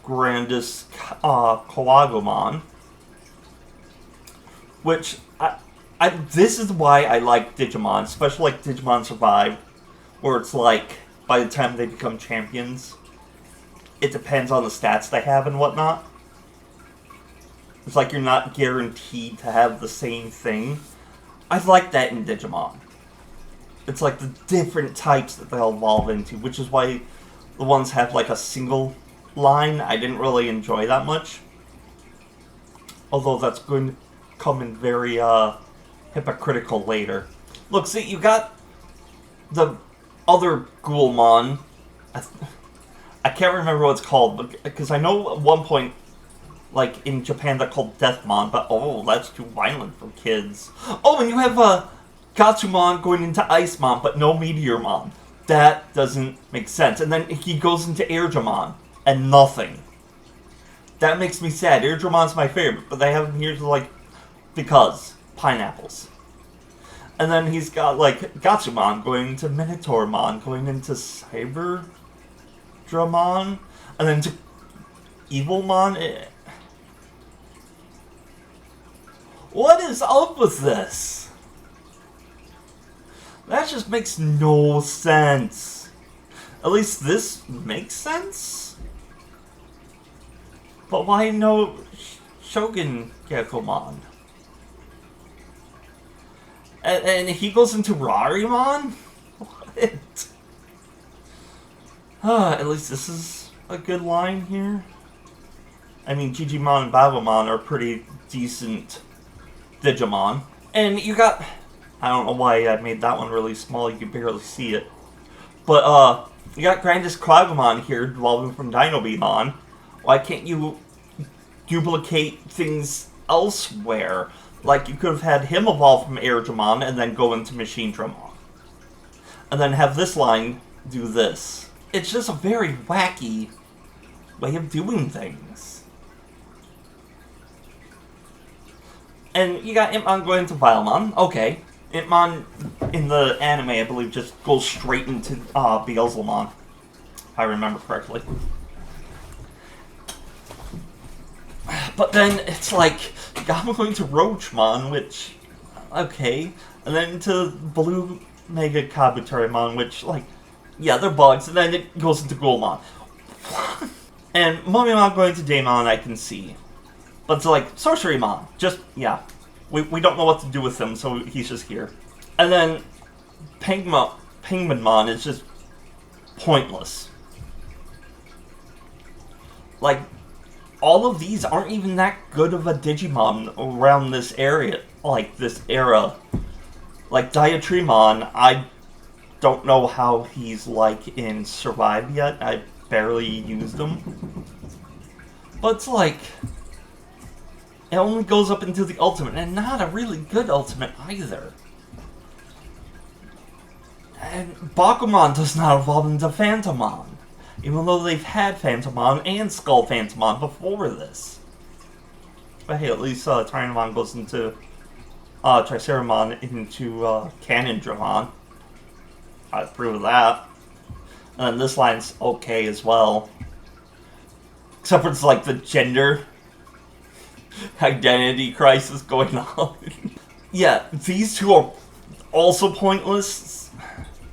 Grandis Coagumon. Which this is why I like Digimon, especially like Digimon Survive, where it's like by the time they become champions, it depends on the stats they have and whatnot. It's like you're not guaranteed to have the same thing. I like that in Digimon. It's like the different types that they'll evolve into, which is why the ones have like a single line I didn't really enjoy that much. Although that's going to come in very hypocritical later. Look, see, you got the other Ghoulmon. I can't remember what it's called, because I know at one point, like, in Japan they're called Deathmon, but oh, that's too violent for kids. Oh, and you have Gatsumon going into Icemon, but no Meteormon. That doesn't make sense. And then he goes into Airdramon, and nothing. That makes me sad. Airdramon's my favorite, but they have him here to, like, because pineapples. And then he's got, like, Gatsumon going into Minotaurmon, going into Cyberdramon, and then to Evilmon. What is up with this? That just makes no sense. At least this makes sense? But why no Shogun Gekkomon? And he goes into Rarimon? What? At least this is a good line here. I mean, Digimon and Babamon are pretty decent Digimon. And you got... I don't know why I made that one really small, you can barely see it. But, you got Grandest Cragomon here, evolving from Dinobemon. Why can't you duplicate things elsewhere? Like, you could have had him evolve from Airdramon and then go into Machinedramon. And then have this line do this. It's just a very wacky way of doing things. And you got Impmon going into Vilemon. Okay. Impmon in the anime, I believe, just goes straight into Beelzemon, if I remember correctly. But then it's like, I'm going to Roachmon, which, okay. And then to Blue Mega Kabuterimon, which, like, yeah, they're bugs. And then it goes into Golemon. And Mummymon going to Daemon, I can see. But it's like, Sorcerymon, just, yeah. We don't know what to do with him, so he's just here. And then Penguinmon is just pointless. Like, all of these aren't even that good of a Digimon around this area, like this era. Like Diatrimon, I don't know how he's like in Survive yet. I barely used him. But it's like... it only goes up into the ultimate, and not a really good ultimate either. And Bakumon does not evolve into Phantomon, even though they've had Phantomon and Skull Phantomon before this. But hey, at least Tyrannomon goes into Triceramon into Cannondramon. I approve of that. And then this line's okay as well. Except for it's like the gender identity crisis going on. Yeah, these two are also pointless.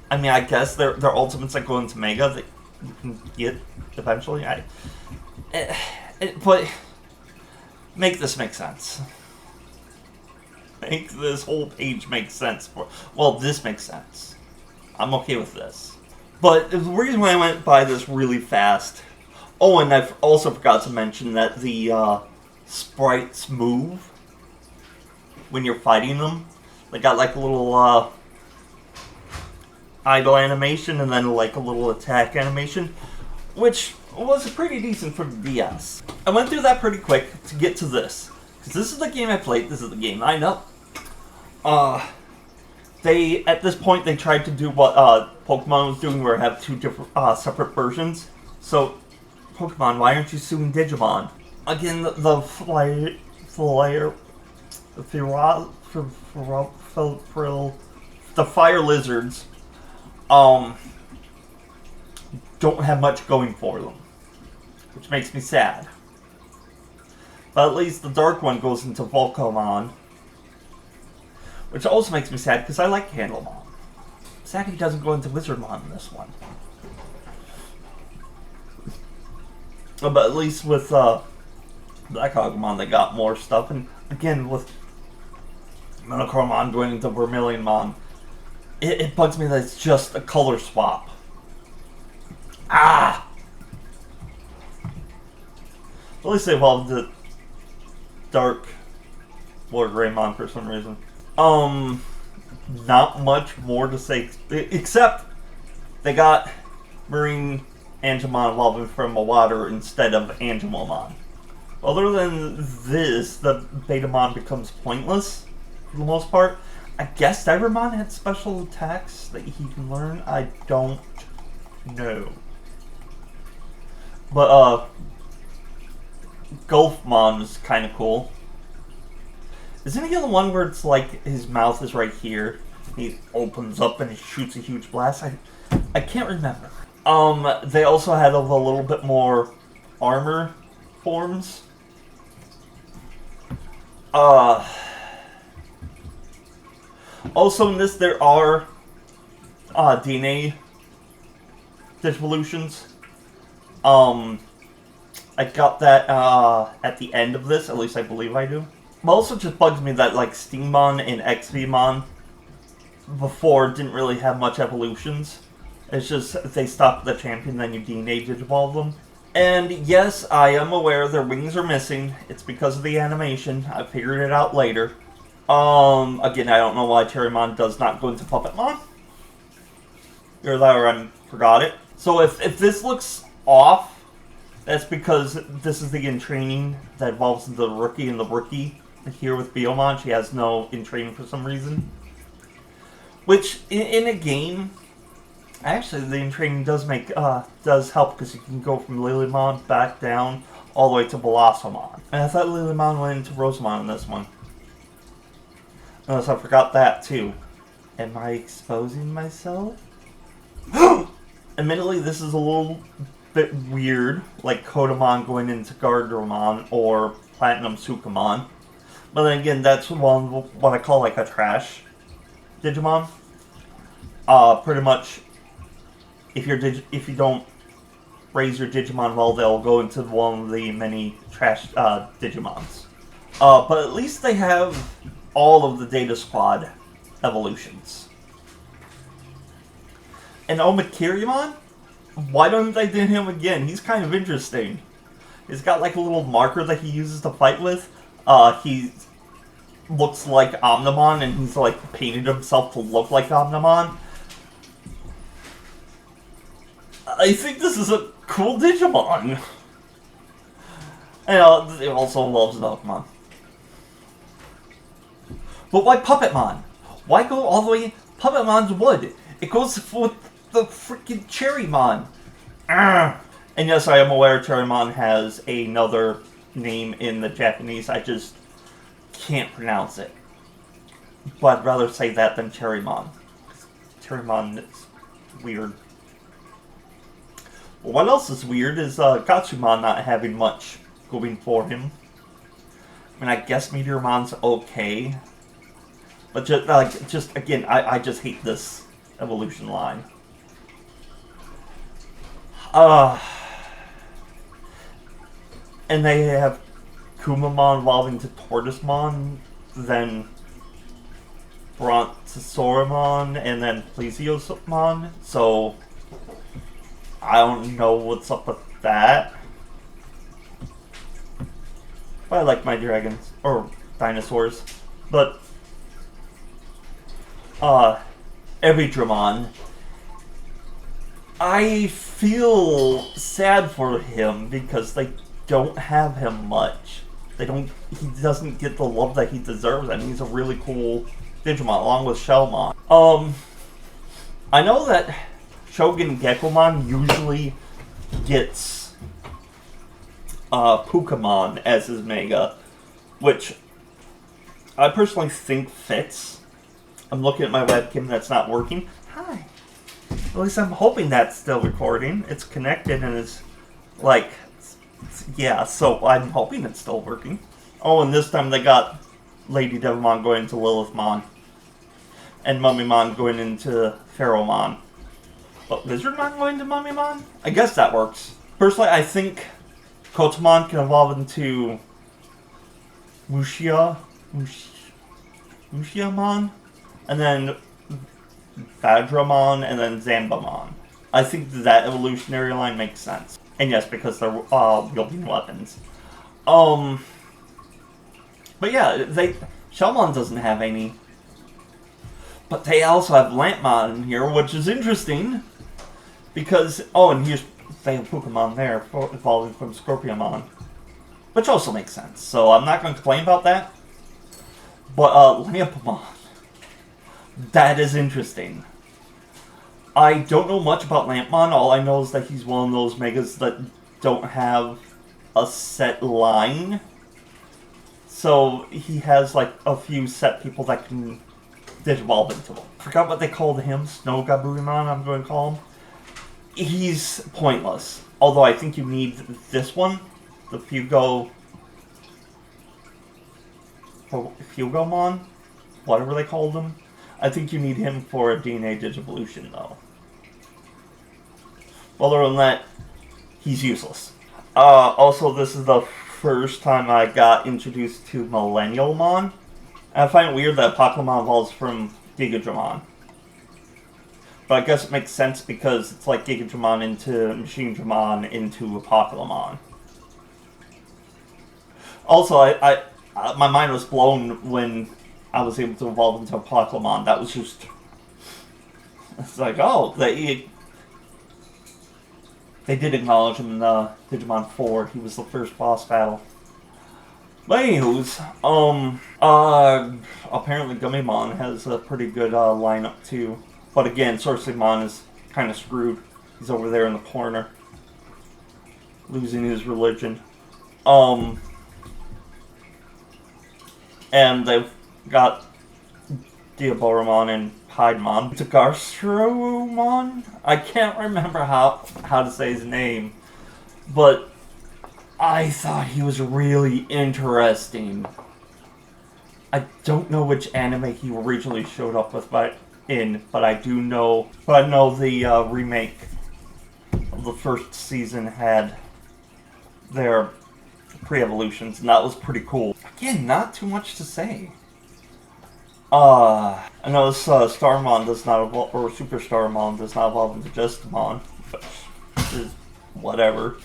I mean, I guess they're ultimates that go into Mega that you can get eventually. But make this make sense. Make this whole page make sense. Well, this makes sense. I'm okay with this. But the reason why I went by this really fast... Oh, and I've also forgot to mention that the sprites move when you're fighting them. They got like a little idle animation and then like a little attack animation, which was pretty decent for the DS. I went through that pretty quick to get to this, because this is the game I played, this is the game I know. They, at this point, they tried to do what Pokemon was doing, where I have two different, separate versions. So, Pokemon, why aren't you suing Digimon? Again, the fire lizards, don't have much going for them, which makes me sad. But at least the dark one goes into Volcomon, which also makes me sad because I like Candlemon. Sad he doesn't go into Wizardmon in this one. But at least with Black Hogmon, they got more stuff. And again, with Monochromon going into Vermilionmon, it bugs me that it's just a color swap. Ah! At least they evolved the Dark Lord Greymon for some reason. Not much more to say, except they got Marine Angemon evolving from a water instead of Angemomon. Other than this, the Betamon becomes pointless for the most part. I guess Digimon had special attacks that he can learn. I don't know. But, Golfmon is kind of cool. Isn't he the one where it's like his mouth is right here? He opens up and he shoots a huge blast? I can't remember. They also had a little bit more armor forms. Also in this, there are DNA Digivolutions. I got that at the end of this, at least I believe I do. But also just bugs me that like Steammon and XVmon before didn't really have much evolutions. It's just if they stop the champion, then you DNA Digivolve them. And yes, I am aware their wings are missing. It's because of the animation. I figured it out later. Again, I don't know why Cherrymon does not go into Puppetmon. Either that or I forgot it. So if this looks off, that's because this is the in-training that evolves into the rookie, and the rookie here with Biomon, she has no in-training for some reason. Which, in a game, actually the in-training does help, because you can go from Lilymon back down all the way to Velocimon. And I thought Lilymon went into Rosamon in this one. Unless I forgot that too. Am I exposing myself? Admittedly, this is a little bit weird, like Kodamon going into Gardramon or Platinum Sukamon. But then again, that's what I call like a trash Digimon. Pretty much, if you don't raise your Digimon well, they'll go into one of the many trash Digimons. But at least they have all of the Data Squad evolutions. And Omakiryamon? Why don't they do him again? He's kind of interesting. He's got like a little marker that he uses to fight with. He looks like Omnimon, and he's like painted himself to look like Omnimon. I think this is a cool Digimon. And it also loves Pokemon. But why Puppetmon? Why go all the way? Puppetmon's wood. It goes with the freaking Cherrymon. And yes, I am aware Cherrymon has another name in the Japanese. I just can't pronounce it. But I'd rather say that than Cherrymon. Cherrymon is weird. Well, what else is weird is Gatsumon not having much going for him. I mean, I guess Meteormon's okay. But just again, I just hate this evolution line. And they have Kumamon evolving to Tortoisemon, then Brontosaurimon, and then Plesiosaurimon. So I don't know what's up with that. But I like my dragons or dinosaurs. But Evidramon, I feel sad for him because they don't have him much. He doesn't get the love that he deserves, and he's a really cool Digimon, along with Shellmon. I know that Shogun Gekomon usually gets Pukamon as his Mega, which I personally think fits. I'm looking at my webcam that's not working. Hi. At least I'm hoping that's still recording. It's connected and it's like, yeah, so I'm hoping it's still working. Oh, and this time they got Lady Devimon going into Lilithmon. And Mummymon going into Pharaohmon. But Lizardmon going to Mummymon? I guess that works. Personally, I think Kotamon can evolve into Mushiamon, and then Badramon, and then Zambamon. I think that evolutionary line makes sense. And yes, because they're wielding weapons. But yeah, Shellmon doesn't have any. But they also have Lampmon here, which is interesting. Because, and they have Pokemon there, evolving from Scorpiomon. Which also makes sense. So I'm not going to complain about that. But, Lampmon. That is interesting. I don't know much about Lampmon. All I know is that he's one of those megas that don't have a set line. So he has like a few set people that can digivolve into him. Forgot what they called him. Snow Gaburimon, I'm going to call him. He's pointless. Although I think you need this one. The Fugomon? Whatever they called him. I think you need him for a DNA Digivolution, though. Other than that, he's useless. Also, this is the first time I got introduced to Millennialmon. And I find it weird that Pokemon evolves from Gigadramon. But I guess it makes sense because it's like Gigadramon into Machine Dramon into a Pokemon. Also, I my mind was blown when I was able to evolve into a Pokemon. That was just... It's like, oh, they did acknowledge him in Digimon 4. He was the first boss battle. But anywho's, apparently Gummymon has a pretty good lineup too. But again, Sorcerymon is kind of screwed. He's over there in the corner, losing his religion. And they've got Diaboromon and Piedmon. Tagastromon? I can't remember how to say his name. But I thought he was really interesting. I don't know which anime he originally showed up with but I do know. But I know the remake of the first season had their pre-evolutions, and that was pretty cool. Again, not too much to say. I know this Starmon does not evolve, or Superstarmon does not evolve into Justamon, which is whatever.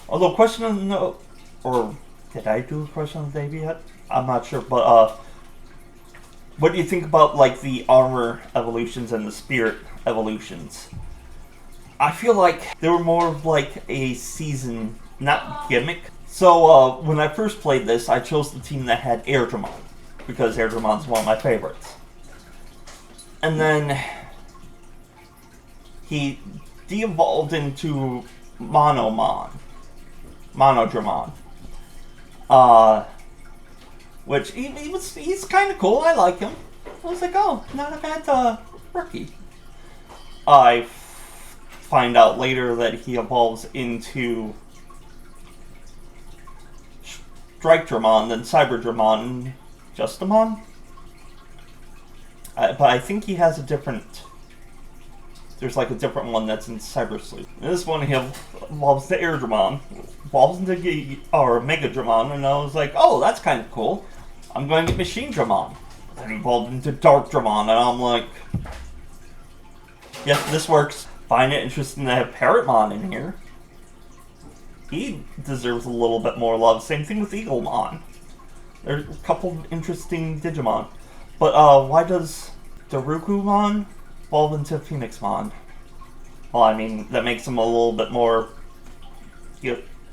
Although, question of the note, or did I do a question of the day yet? I'm not sure, but what do you think about like the armor evolutions and the spirit evolutions? I feel like they were more of like a season, not gimmick. So when I first played this, I chose the team that had Airdramon, because Airdramon's one of my favorites. And then he de-evolved into Monodramon. Which he's kind of cool. I like him. I was like, oh, not a bad rookie. I find out later that he evolves into Strike-Dramon, then Cyber-Dramon, Justamon? But I think he has a different... There's like a different one that's in Cyber Sleep. And this one he evolves to Airdramon, evolves into Mega-Dramon, and I was like, oh, that's kind of cool. I'm going to get Machine-Dramon. Then he evolved into Dark-Dramon, and I'm like... Yes, this works. Find it interesting to have Parrotmon in here. He deserves a little bit more love. Same thing with Eaglemon. There's a couple of interesting Digimon. But why does Darukumon evolve into Phoenixmon? Well, I mean, that makes him a little bit more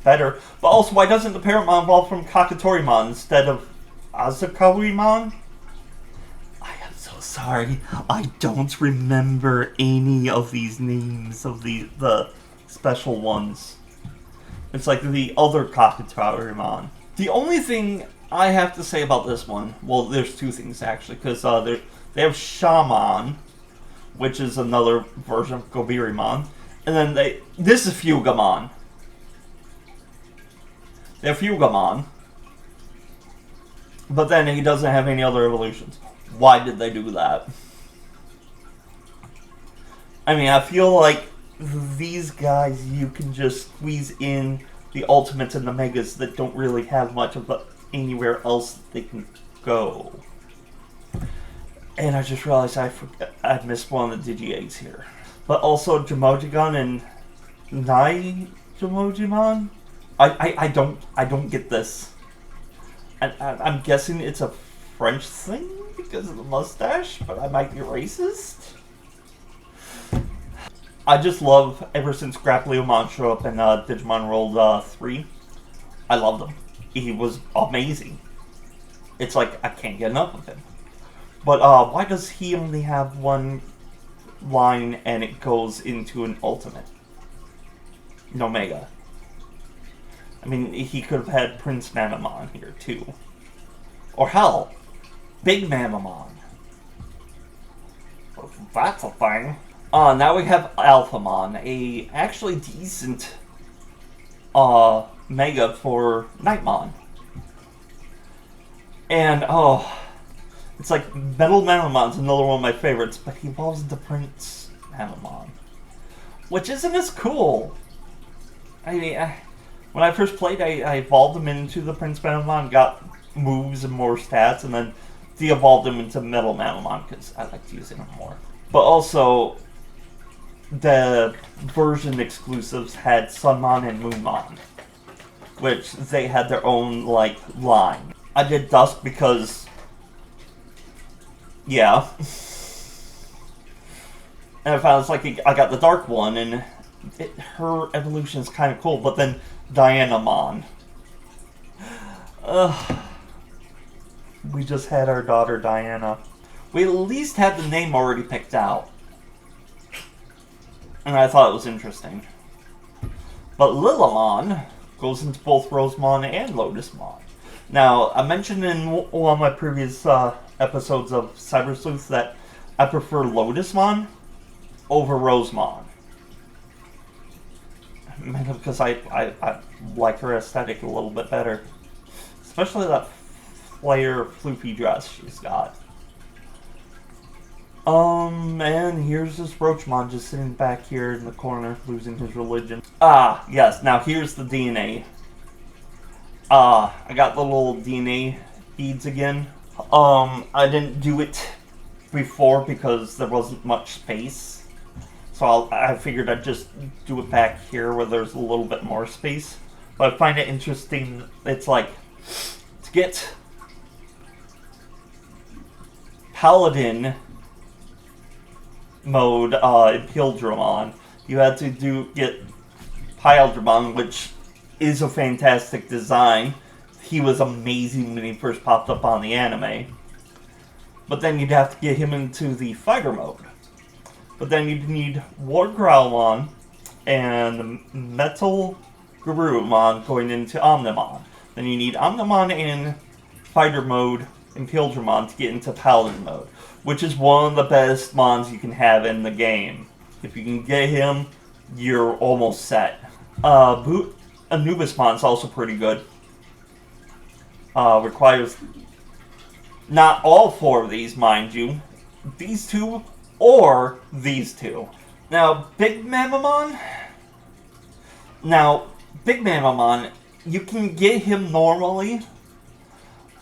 better. But also, why doesn't the Parrotmon evolve from Kakatorimon instead of Azukawimon? I am so sorry. I don't remember any of these names of the special ones. It's like the other Kakatorimon. The only thing I have to say about this one, well, there's two things actually, because they have Shaman, which is another version of Gobirimon, and then this is Fugamon. They have Fugamon, but then he doesn't have any other evolutions. Why did they do that? I mean, I feel like these guys, you can just squeeze in the ultimates and the megas that don't really have much of anywhere else that they can go. And I just realized I missed one of the Digi-Eggs here. But also Jamojigon and Nai Jamojimon? I don't get this. I'm guessing it's a French thing because of the mustache, but I might be racist. I just love, ever since Grappleomon showed up in Digimon World 3, I loved him. He was amazing. It's like, I can't get enough of him. But why does he only have one line and it goes into an ultimate? No Mega. I mean, he could have had Prince Mamamon here too. Or hell, Big Mamamon. That's a thing. Now we have Alphamon, a actually decent Mega for Nightmon. And it's like Metal Mamamon's another one of my favorites, but he evolves into Prince Mamamon, which isn't as cool. I mean, when I first played, I evolved him into the Prince Mamamon, got moves and more stats, and then de-evolved him into Metal Mamamon because I liked using him more. But also, the version exclusives had Sunmon and Moonmon, which they had their own, like, line. I did Dusk because, yeah. And I found it's like I got the Dark one, and her evolution is kind of cool, but then Dianamon. We just had our daughter Diana. We at least had the name already picked out. And I thought it was interesting. But Lilamon goes into both Rosemon and Lotusmon. Now, I mentioned in one of my previous episodes of Cyber Sleuth that I prefer Lotusmon over Rosemon. Maybe because I like her aesthetic a little bit better. Especially that flare floofy dress she's got. And here's this Roachmon just sitting back here in the corner, losing his religion. Ah, yes, now here's the DNA. I got the little DNA beads again. I didn't do it before because there wasn't much space. So I figured I'd just do it back here where there's a little bit more space. But I find it interesting, it's like, to get Paladin mode in Pildramon, you had to get Pildramon, which is a fantastic design. He was amazing when he first popped up on the anime. But then you'd have to get him into the fighter mode. But then you'd need War Growlmon and Metal Garurumon going into Omnimon. Then you need Omnimon in fighter mode in Pildramon to get into Paladin mode, which is one of the best mons you can have in the game. If you can get him, you're almost set. Anubismon's also pretty good. Requires not all four of these, mind you. These two or these two. Now, Big Mamamon, you can get him normally,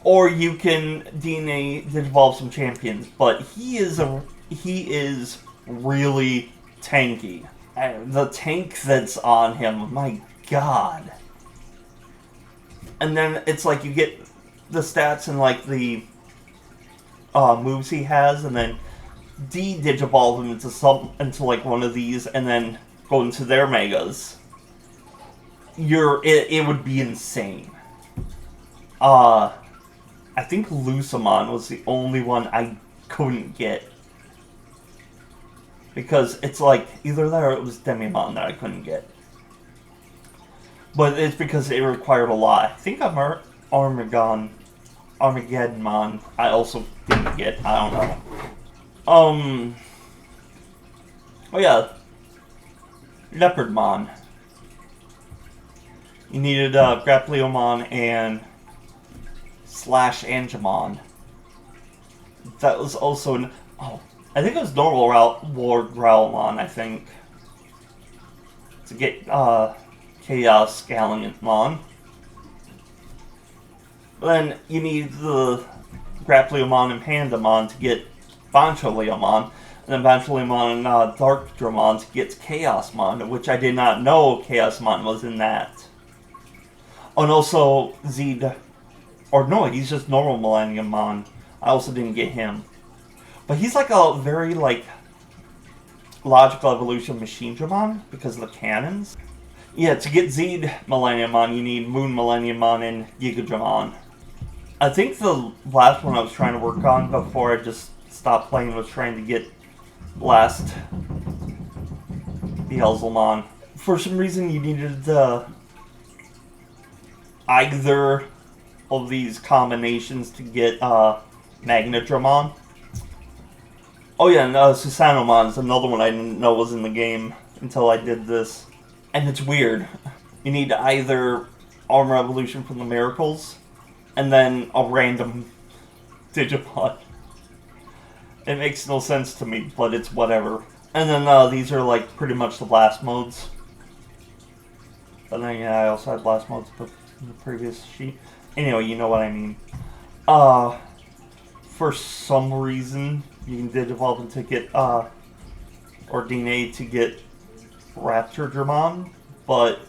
or you can DNA evolve some champions, but he is really tanky. The tank that's on him, my god. And then it's like you get the stats and like the moves he has, and then digivolve him into like one of these, and then go into their megas. It would be insane. I think Lucamon was the only one I couldn't get. Because it's like, either that or it was Demimon that I couldn't get. But it's because it required a lot. I think Armageddonmon I also didn't get. I don't know. Oh yeah. Leopardmon. You needed Grapleomon and /Angemon. That was also I think it was normal War Growlmon, I think. To get Chaos Galleonmon. Then you need the Grapleomon and Pandamon to get Boncholeomon. And then Boncholeomon and Darkdramon to get Chaosmon, which I did not know Chaosmon was in that. Oh, and also Zed. Or no, he's just normal Millenniummon. I also didn't get him. But he's like a very, like, logical evolution Machinedramon because of the cannons. Yeah, to get Zed Millenniummon, you need Moon Millenniummon and Gigadramon. I think the last one I was trying to work on before I just stopped playing was trying to get last Beelzemon. For some reason, you needed either of these combinations to get Magnadramon. Oh yeah, and Susanomon is another one I didn't know was in the game until I did this. And it's weird. You need either Armor Evolution from the Miracles, and then a random Digimon. It makes no sense to me, but it's whatever. And then these are like pretty much the blast modes. But then yeah, I also had blast modes in the previous sheet. Anyway, you know what I mean. For some reason, you can Digivolve into get, or DNA to get Raptor-Dramon, but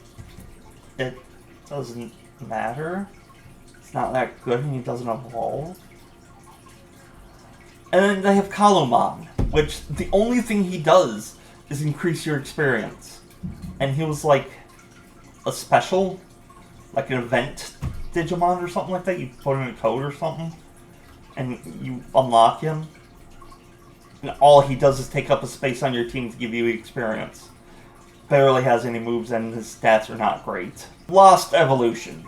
it doesn't matter. It's not that good and he doesn't evolve. And then they have Kalumon, which the only thing he does is increase your experience. And he was like a special, like an event Digimon or something like that. You put in a code or something, and you unlock him. And all he does is take up a space on your team to give you experience. Barely has any moves and his stats are not great. Lost Evolution.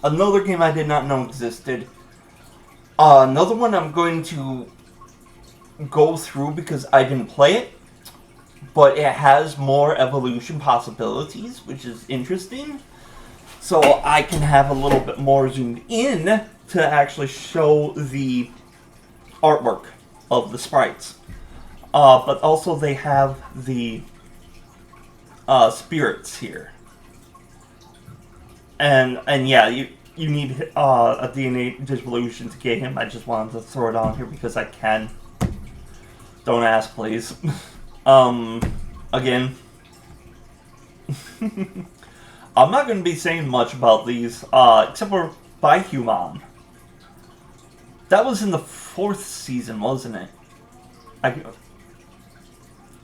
Another game I did not know existed. Another one I'm going to go through because I didn't play it, but it has more evolution possibilities, which is interesting. So I can have a little bit more zoomed in to actually show the artwork of the sprites. But also they have the spirits here. And yeah, you need a DNA Digivolution to get him. I just wanted to throw it on here because I can. Don't ask, please. Again. I'm not going to be saying much about these, except for Digimon. That was in the 4th season, wasn't it?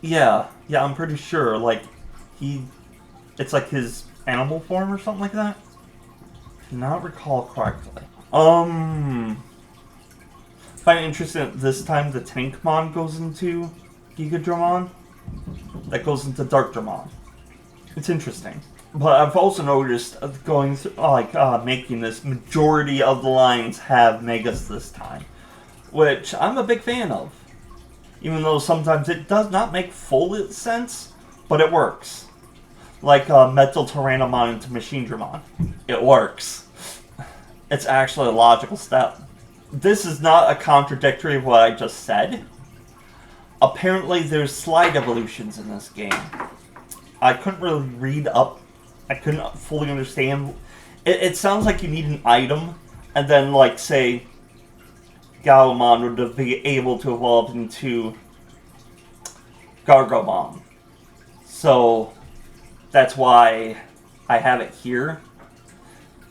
Yeah, I'm pretty sure. Like, it's like his animal form or something like that. Cannot recall correctly. Find it interesting that this time the Tankmon goes into Gigadramon. That goes into Darkdramon. It's interesting. But I've also noticed going through, making this, majority of the lines have Megas this time. Which I'm a big fan of. Even though sometimes it does not make full sense, but it works. Like Metal Tyrannomon into Machine Dramon. It works. It's actually a logical step. This is not a contradictory of what I just said. Apparently there's slide evolutions in this game. I couldn't really read up. I couldn't fully understand. It sounds like you need an item, and then, like, say, Galumon would be able to evolve into Gargomon. So, that's why I have it here.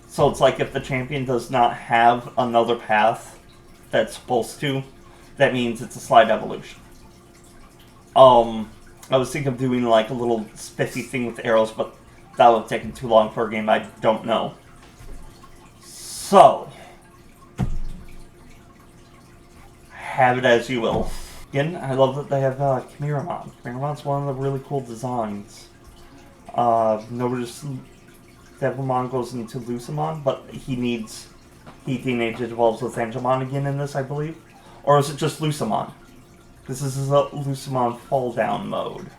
So it's like if the champion does not have another path that's supposed to, that means it's a slide evolution. I was thinking of doing like a little spiffy thing with arrows, but that would have taken too long for a game I don't know. So, have it as you will. Again, I love that they have Chimeramon's. Chimeramon's one of the really cool designs. Notice Devilmon goes into Lucamon, but he teenage evolves with Angemon again in this, I believe. Or is it just Lucamon? This is a Lucamon fall down mode.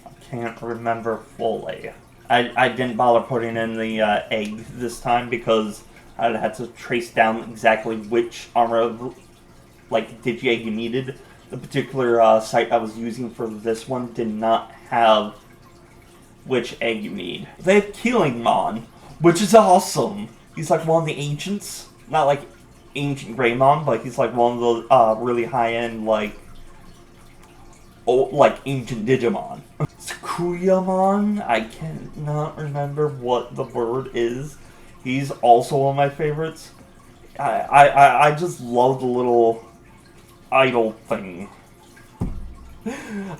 I can't remember fully. I didn't bother putting in the egg this time because I had to trace down exactly which armor, like, Digi-Egg you needed. The particular site I was using for this one did not have which egg you need. They have Keelingmon, which is awesome. He's like one of the ancients. Not like ancient Greymon, but he's like one of the really high-end, like ancient Digimon. Tsukuyamon, I cannot remember what the word is. He's also one of my favorites. I just love the little idol thing.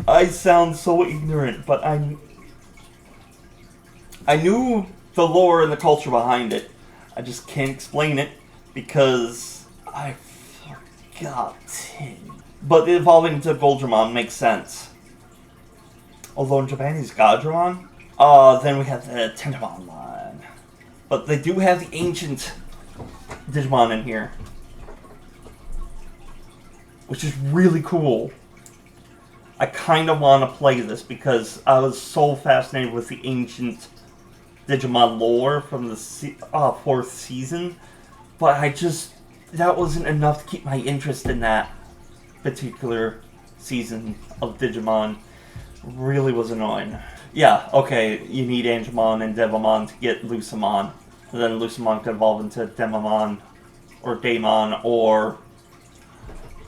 I sound so ignorant, but I knew the lore and the culture behind it. I just can't explain it because I forgot it. But evolving into Goldramon makes sense. Although in Japan he's Gadramon. Then we have the Tentamon line. But they do have the ancient Digimon in here, which is really cool. I kind of want to play this because I was so fascinated with the ancient Digimon lore from the 4th season, but that wasn't enough to keep my interest in that particular season of Digimon. Really was annoying. Yeah, okay, you need Angemon and Devamon to get Lucamon. And then Lucamon can evolve into Demamon, or Daemon, or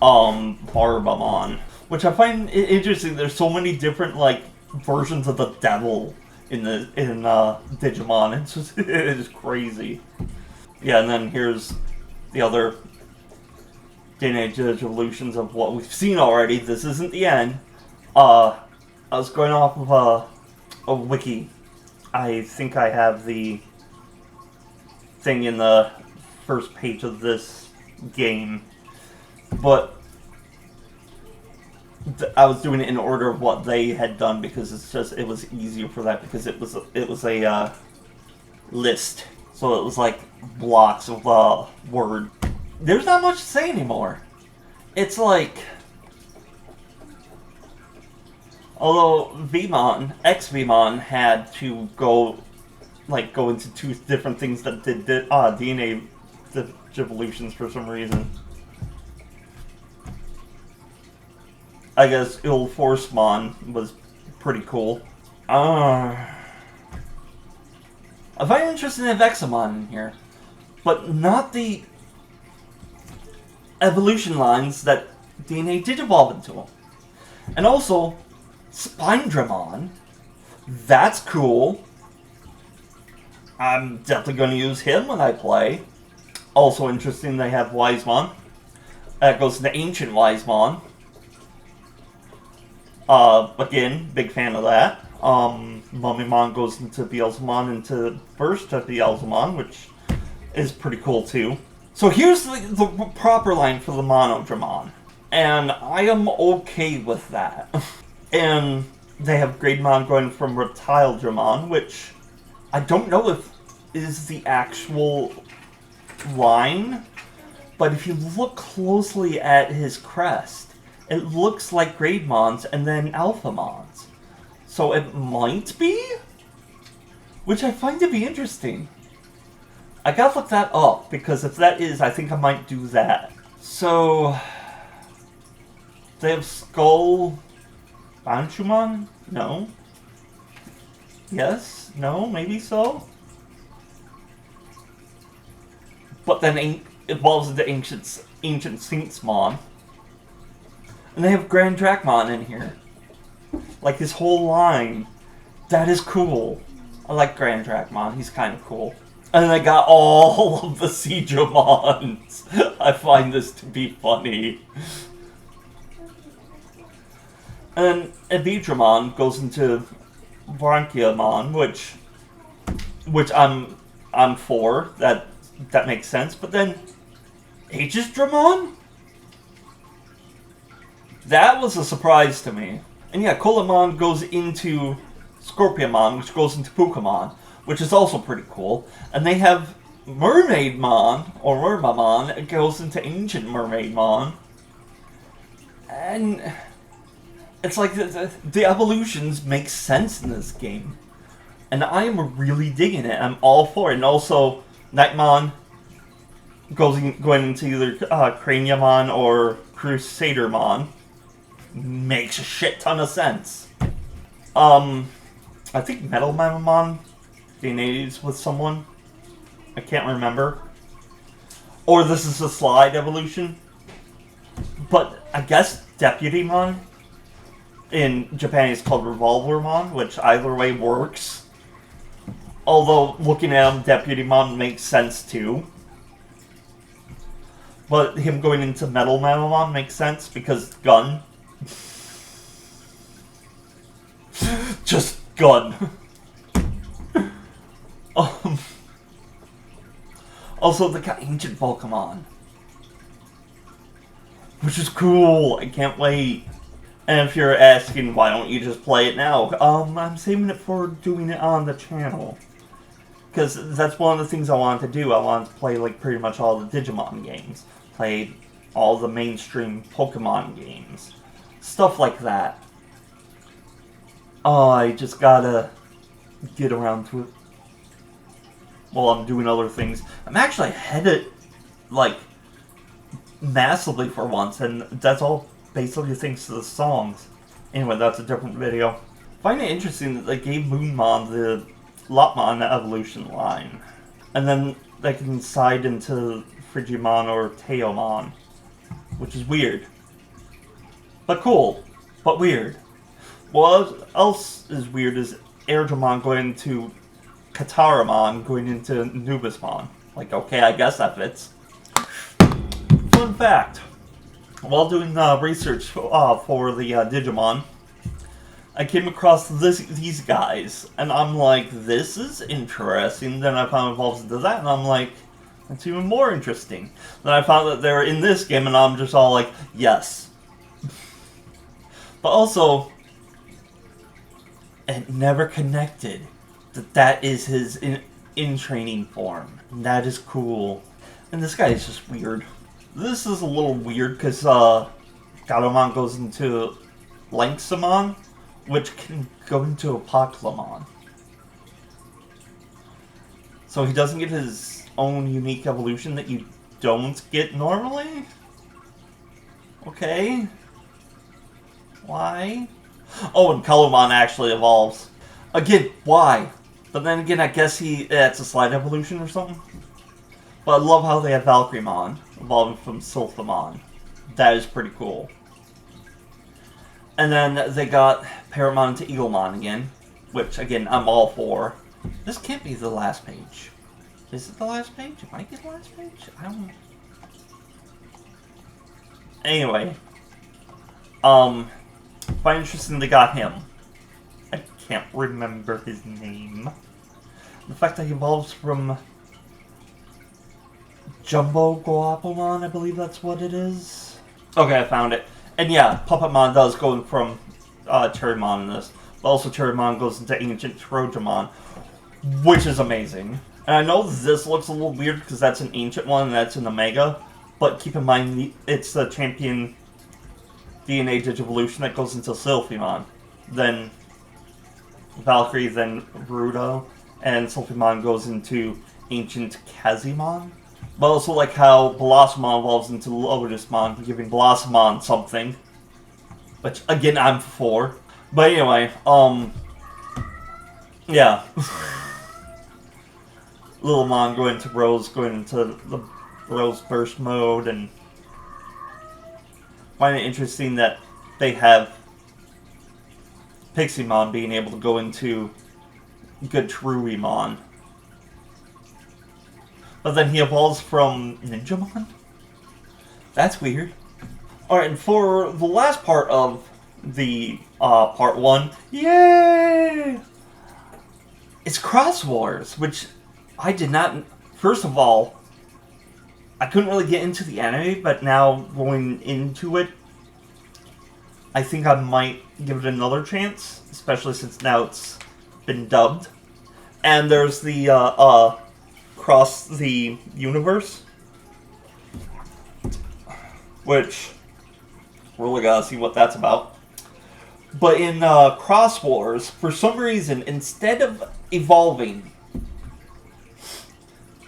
Barbamon. Which I find interesting. There's so many different, like, versions of the devil in Digimon. It's just, it is crazy. Yeah, and then here's the other Teenage evolutions of what we've seen already. This isn't the end. I was going off of a wiki. I think I have the thing in the first page of this game, but I was doing it in order of what they had done because it was easier for that because it was a list, so it was like blocks of word. There's not much to say anymore. It's like, although X-Vmon had to go into 2 different things that did DNA evolutions for some reason. I guess Ilforcemon was pretty cool. I find it interesting to have Examon in here, but not the evolution lines that DNA did evolve into them. And also, Spindramon. That's cool. I'm definitely going to use him when I play. Also interesting, they have Wisemon. That goes into Ancient Wisemon. Again, big fan of that. Mummymon goes into Beelzemon, into Burst of Beelzemon, which is pretty cool too. So here's the proper line for the Monodramon, and I am okay with that. And they have Greydmon going from Reptile Dramon, which I don't know if is the actual line, but if you look closely at his crest, it looks like Greydmon's and then Alphamon's. So it might be? Which I find to be interesting. I gotta look that up, because if that is, I think I might do that. So, they have Skull Banchumon? No. Yes? No? Maybe so? But then it evolves into Ancient Saintsmon. And they have Grand Dracmon in here. Like his whole line. That is cool. I like Grand Dracmon. He's kind of cool. And I got all of the Siegramons. I find this to be funny. And Ebidramon goes into Branchiamon, which I'm for. That makes sense. But then Aegisdramon? That was a surprise to me. And yeah, Colamon goes into Scorpiamon, which goes into Pukamon, which is also pretty cool. And they have Mermaidmon, or Mermamon, it goes into Ancient Mermaidmon. And it's like the evolutions make sense in this game. And I am really digging it. I'm all for it. And also, Nightmon going into either Craniamon or Crusadermon. Makes a shit ton of sense. I think Metal Mamamon DNA's with someone. I can't remember. Or this is a slide evolution. But I guess Deputymon in Japan is called Revolvermon, which either way works. Although looking at him, Deputymon makes sense too. But him going into Metal Mamamon makes sense because gun. Just gun. Also, they got ancient Pokemon, which is cool. I can't wait. And if you're asking why don't you just play it now, I'm saving it for doing it on the channel. Because that's one of the things I want to do. I want to play like pretty much all the Digimon games. Play all the mainstream Pokemon games. Stuff like that. Oh, I just gotta get around to it. While I'm doing other things. I'm actually headed, like, massively for once, and that's all basically thanks to the songs. Anyway, that's a different video. I find it interesting that they gave Moonmon the Lopmon evolution line. And then they can side into Frigimon or Teomon. Which is weird. But cool. But weird. What else is weird is Airdramon going to Kataramon going into Nubismon. Like, okay, I guess that fits. Fun fact. While doing research for the Digimon, I came across these guys, and I'm like, this is interesting. Then I found it evolves into that, and I'm like, that's even more interesting. Then I found that they're in this game, and I'm just all like, yes. But also, it never connected that is his in training form. And that is cool. And this guy is just weird. This is a little weird because Gatomon goes into Lanxamon, which can go into Apoclymon. So he doesn't get his own unique evolution that you don't get normally? Okay. Why? Oh, and Colormon actually evolves. Again, why? But then again, I guess it's a slight evolution or something. But I love how they have Valkyrmon evolving from Sylphamon. That is pretty cool. And then they got Paramon to Eaglemon again, which, again, I'm all for. This can't be the last page. Is it the last page? It might be the last page? I don't know. Anyway. Quite interesting they got him. I can't remember his name. The fact that he evolves from Jumbo Guapomon, I believe that's what it is. Okay, I found it. And yeah, Puppetmon does go from Cherrymon in this. But also Cherrymon goes into Ancient Trojamon, which is amazing. And I know this looks a little weird because that's an Ancient one and that's an Omega. But keep in mind, it's the Champion DNA Digivolution that goes into Sylphimon. Then Valkyrie, then Rudo. And Sylphimon goes into Ancient Kazimon. But also like how Blossomon evolves into Lotusmon, giving Blossomon something. Which, again, I'm for. But anyway, yeah. Littlemon going into Rose, going into the Rose Burst mode, and find it interesting that they have Pixiemon being able to go into good Truemon. But then he evolves from Ninjamon? That's weird. Alright, and for the last part of the part 1, yay! It's Cross Wars, which I did not... First of all, I couldn't really get into the anime, but now going into it, I think I might give it another chance, especially since now it's been dubbed. And there's the Cross the Universe, which really gotta see what that's about. But in Cross Wars, for some reason, instead of evolving,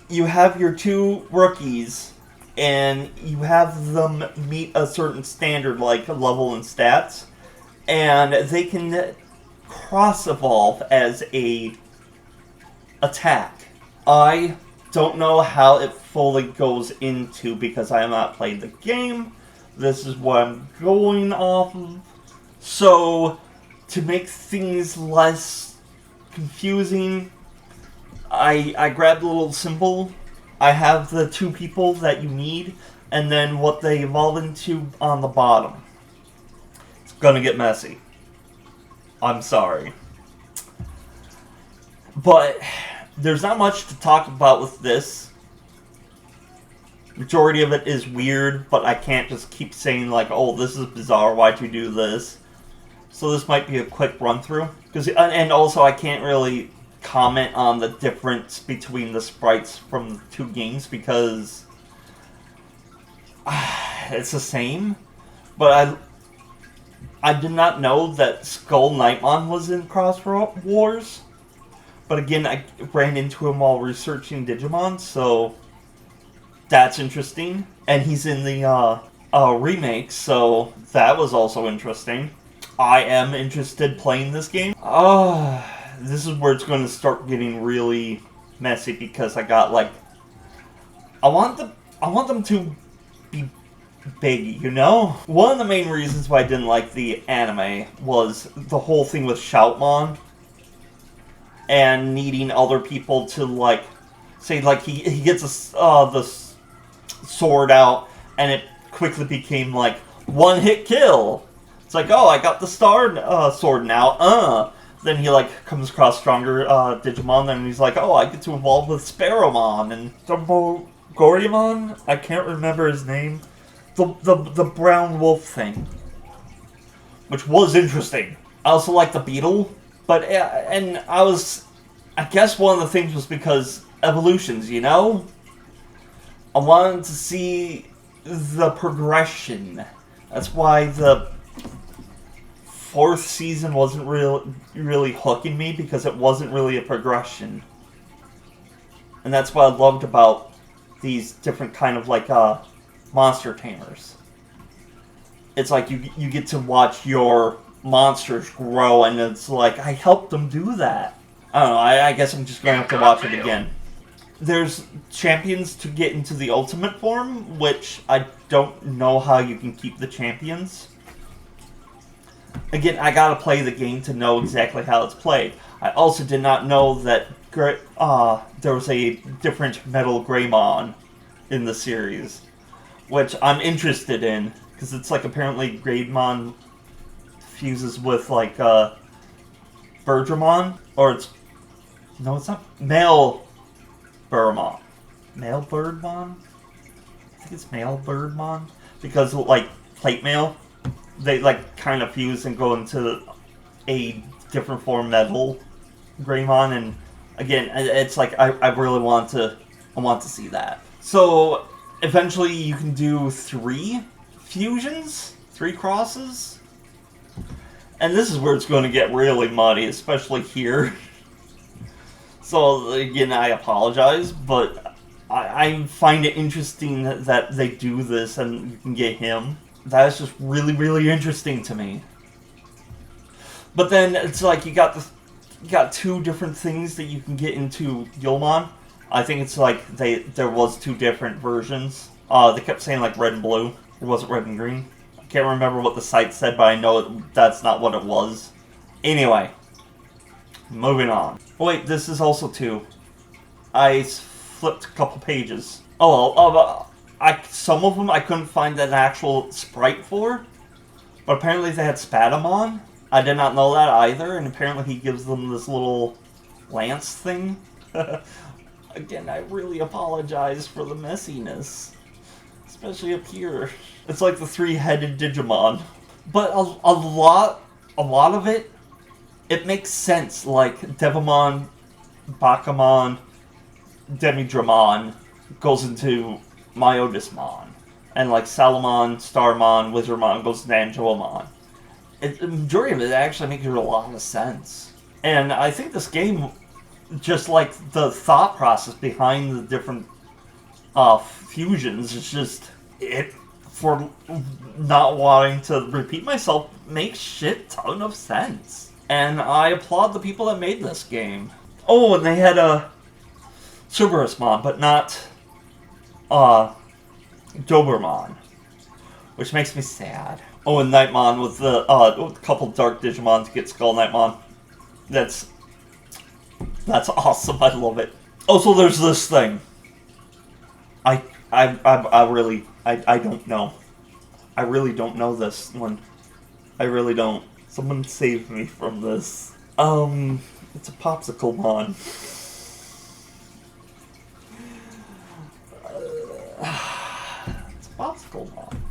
you have your two rookies, and you have them meet a certain standard, like level and stats, and they can cross-evolve as a attack. I don't know how it fully goes into, because I have not played the game. This is what I'm going off of. So, to make things less confusing, I grabbed a little symbol. I have the two people that you need, and then what they evolve into on the bottom. It's gonna get messy. I'm sorry. But there's not much to talk about with this. Majority of it is weird, but I can't just keep saying like, "Oh, this is bizarre. Why'd you do this?" So this might be a quick run through, and also I can't really comment on the difference between the sprites from the two games because it's the same. But I did not know that Skull Knightmon was in Cross Wars. But again, I ran into him while researching Digimon, so that's interesting. And he's in the remake, so that was also interesting. I am interested playing this game. This is where it's going to start getting really messy because I got like, I want them to be big, you know? One of the main reasons why I didn't like the anime was the whole thing with Shoutmon and needing other people to like say like he gets the sword out and it quickly became like one hit kill. It's like, oh, I got the star sword now. Then he like comes across stronger Digimon and he's like, oh, I get to evolve with Sparrowmon and Goriamon. I can't remember his name. The brown wolf thing, which was interesting. I also like the beetle. But, and I guess one of the things was because evolutions, you know? I wanted to see the progression. That's why the fourth season wasn't really hooking me, because it wasn't really a progression. And that's what I loved about these different kind of, like, monster tamers. It's like you get to watch your monsters grow, and it's like, I helped them do that. I don't know, I guess I'm just going to have to watch it again. There's champions to get into the ultimate form, which I don't know how you can keep the champions. Again, I gotta play the game to know exactly how it's played. I also did not know that there was a different Metal Greymon in the series, which I'm interested in, because it's like apparently Greymon fuses with like Bergermon, or it's not male Birdmon. Male Birdmon? I think it's male Birdmon, because like plate mail, they like kind of fuse and go into a different form Metal Greymon, and again, it's like I really want to see that. So eventually you can do 3 fusions, 3 crosses. And this is where it's going to get really muddy, especially here. So, again, I apologize, but I find it interesting that they do this and you can get him. That is just really, really interesting to me. But then, it's like you got 2 different things that you can get into Gilmon. I think it's like there was 2 different versions. They kept saying like red and blue. It wasn't red and green. Can't remember what the site said, but I know that's not what it was. Anyway, moving on. Oh, wait, this is also 2. I flipped a couple pages. Some of them I couldn't find an actual sprite for, but apparently they had Spadamon. I did not know that either, and apparently he gives them this little lance thing. Again, I really apologize for the messiness. Especially up here. It's like the 3-headed Digimon. But a lot of it makes sense. Like Devamon, Bakamon, Demidramon goes into Myodismon. And like Salamon, Starmon, Wizardmon goes to Angelomon. The majority of it actually makes a lot of sense. And I think this game, just like the thought process behind the different fusions, it's just for not wanting to repeat myself, makes shit ton of sense. And I applaud the people that made this game. Oh, and they had a Cerberusmon, but not Dobermon, which makes me sad. Oh, and Nightmon with the a couple Dark Digimon to get Skull Nightmon. That's awesome. I love it. Also, there's this thing. I really don't know. I really don't know this one. I really don't. Someone save me from this. It's a Popsicle-mon. Mon.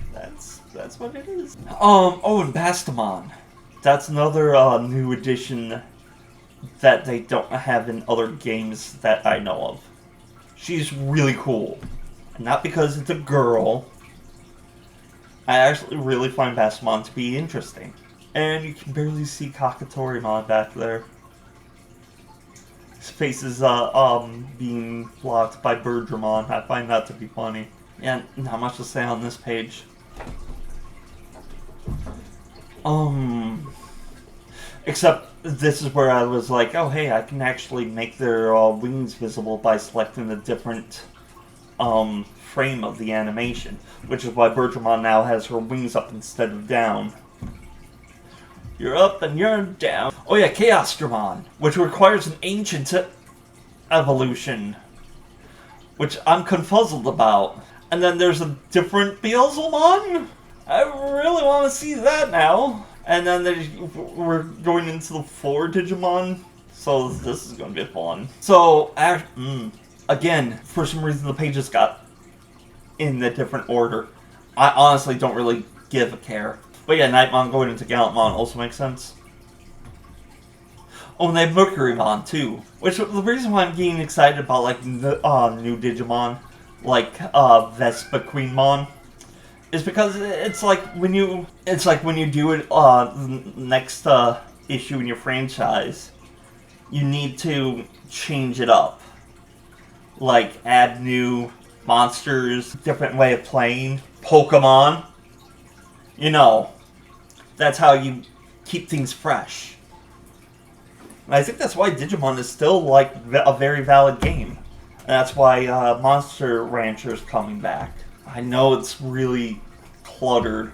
That's what it is. Oh, and Bastamon. That's another new addition that they don't have in other games that I know of. She's really cool. And not because it's a girl. I actually really find Bastamon to be interesting. And you can barely see Kakatorimon back there. His face is being blocked by Birdramon. I find that to be funny. Yeah, not much to say on this page. Except this is where I was like, oh hey, I can actually make their wings visible by selecting a different frame of the animation. Which is why Birdramon now has her wings up instead of down. You're up and you're down. Oh yeah, Chaosdramon, which requires an ancient evolution. Which I'm confuzzled about. And then there's a different Beelzemon? I really want to see that now. And then we're going into the 4 Digimon. So this is going to be fun. So, again, for some reason the pages got in a different order. I honestly don't really give a care. But yeah, Nightmon going into Gallantmon also makes sense. Oh, and they have Mercurymon too. Which, the reason why I'm getting excited about, like, the new Digimon, like, Vespa Queenmon, is because it's like when you do it, next, issue in your franchise, you need to change it up. Like, add new monsters, different way of playing, Pokemon. You know, that's how you keep things fresh. And I think that's why Digimon is still, like, a very valid game. And that's why Monster Rancher is coming back. I know it's really cluttered.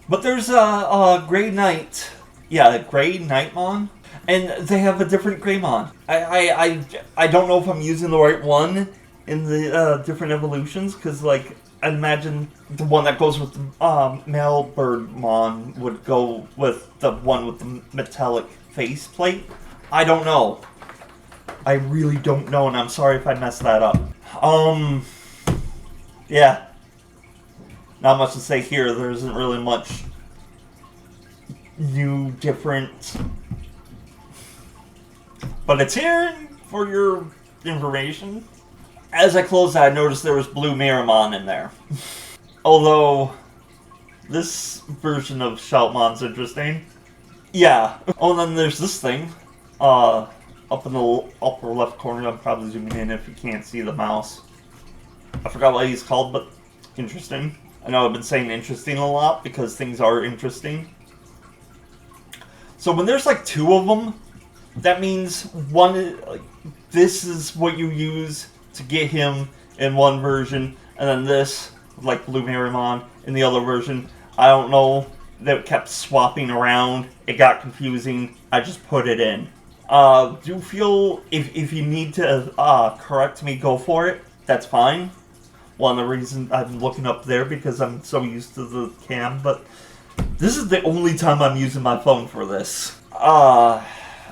But there's a Grey Knight. Yeah, Grey Knightmon. And they have a different Greymon. I don't know if I'm using the right one in the different evolutions. Because, like, I imagine the one that goes with the male Birdmon would go with the one with the metallic faceplate. I don't know. I really don't know, and I'm sorry if I messed that up. Yeah. Not much to say here. There isn't really much new, different. But it's here for your information. As I closed that, I noticed there was Blue Miramon in there. Although, this version of Shoutmon's interesting. Yeah. Oh, and then there's this thing. Up in the upper left corner. I'm probably zooming in if you can't see the mouse. I forgot what he's called, but interesting. I know I've been saying interesting a lot because things are interesting. So when there's like 2 of them, that means one, like, this is what you use to get him in one version, and then this, like Blue Miramon, in the other version. I don't know. They kept swapping around. It got confusing. I just put it in. Do feel if you need to correct me, go for it. That's fine. One of the reasons I'm looking up there because I'm so used to the cam, but this is the only time I'm using my phone for this.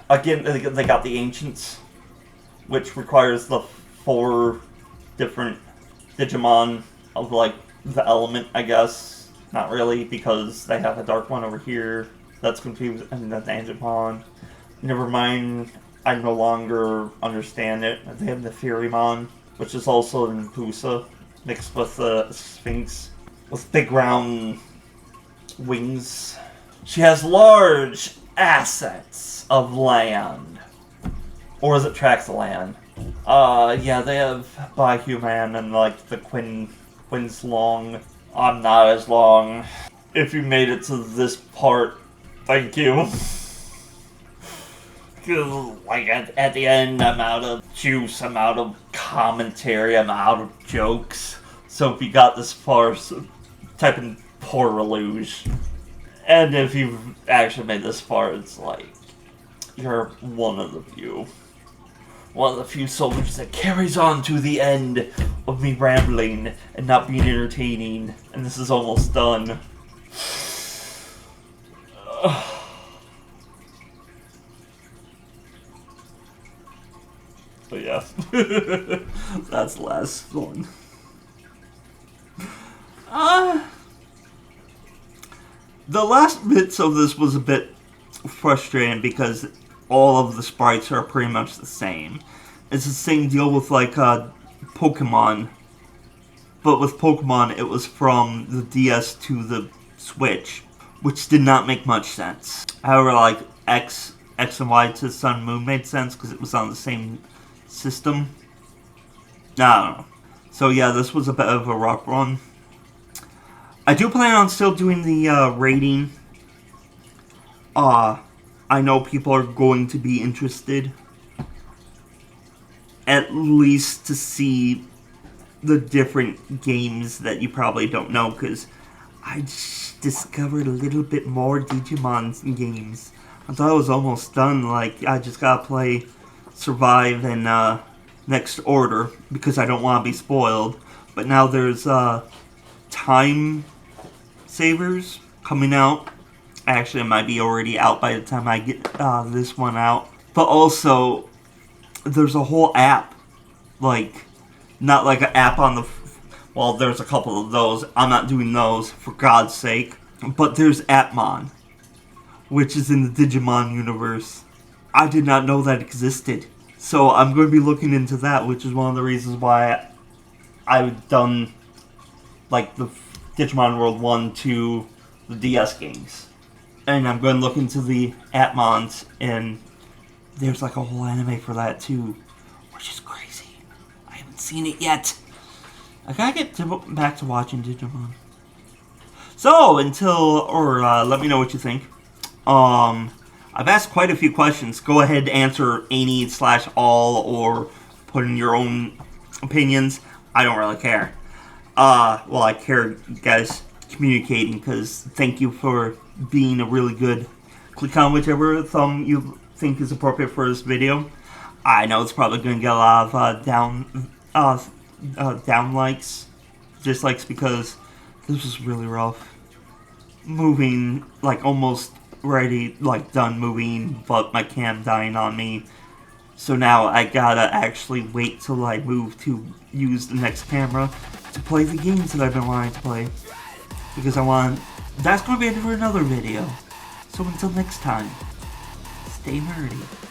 Again, they got the Ancients, which requires the 4 different Digimon of, like, the element, I guess. Not really, because they have a dark one over here. That's confusing, and that's Angemon. Never mind, I no longer understand it. They have the Furymon, which is also an Pusa, mixed with the Sphinx, with big round wings. She has large assets of land. Or is it tracts of land? Yeah, they have Bihuman and, like, the Quin's long. I'm not as long. If you made it to this part, thank you. Like, at the end, I'm out of juice, I'm out of commentary, I'm out of jokes. So if you got this far, type in poor Reluge. And if you've actually made this far, it's like, you're one of the few. One of the few soldiers that carries on to the end of me rambling and not being entertaining. And this is almost done. But yeah, that's the last one. The last bits of this was a bit frustrating because all of the sprites are pretty much the same. It's the same deal with like Pokemon, but with Pokemon it was from the DS to the Switch, which did not make much sense. However, like X and Y to Sun and Moon made sense because it was on the same system. I don't know. So yeah, this was a bit of a rough run. I do plan on still doing the rating. I know people are going to be interested, at least to see the different games that you probably don't know, because I just discovered a little bit more Digimon games. I thought I was almost done, like, I just gotta play Survive and Next Order, because I don't want to be spoiled. But now there's Time Savers coming out. Actually, it might be already out by the time I get this one out. But also, there's a whole app. Like, not like an app on the... Well, there's a couple of those. I'm not doing those, for God's sake. But there's Appmon, which is in the Digimon universe. I did not know that existed. So I'm going to be looking into that, which is one of the reasons why I've done, like, the Digimon World 1 to the DS games. And I'm going to look into the Appmons, and there's like a whole anime for that too, which is crazy. I haven't seen it yet. I gotta get back to watching Digimon. So, let me know what you think. I've asked quite a few questions. Go ahead and answer any/all, or put in your own opinions. I don't really care. Well, I care, guys, communicating, because thank you for being a really good. Click on whichever thumb you think is appropriate for this video. I know it's probably going to get a lot of down likes, dislikes, because this was really rough. Moving, like, almost ready, like, done moving, but my cam dying on me. So now I gotta actually wait till I move to use the next camera to play the games that I've been wanting to play. Because that's going to be it for another video. So until next time, stay nerdy.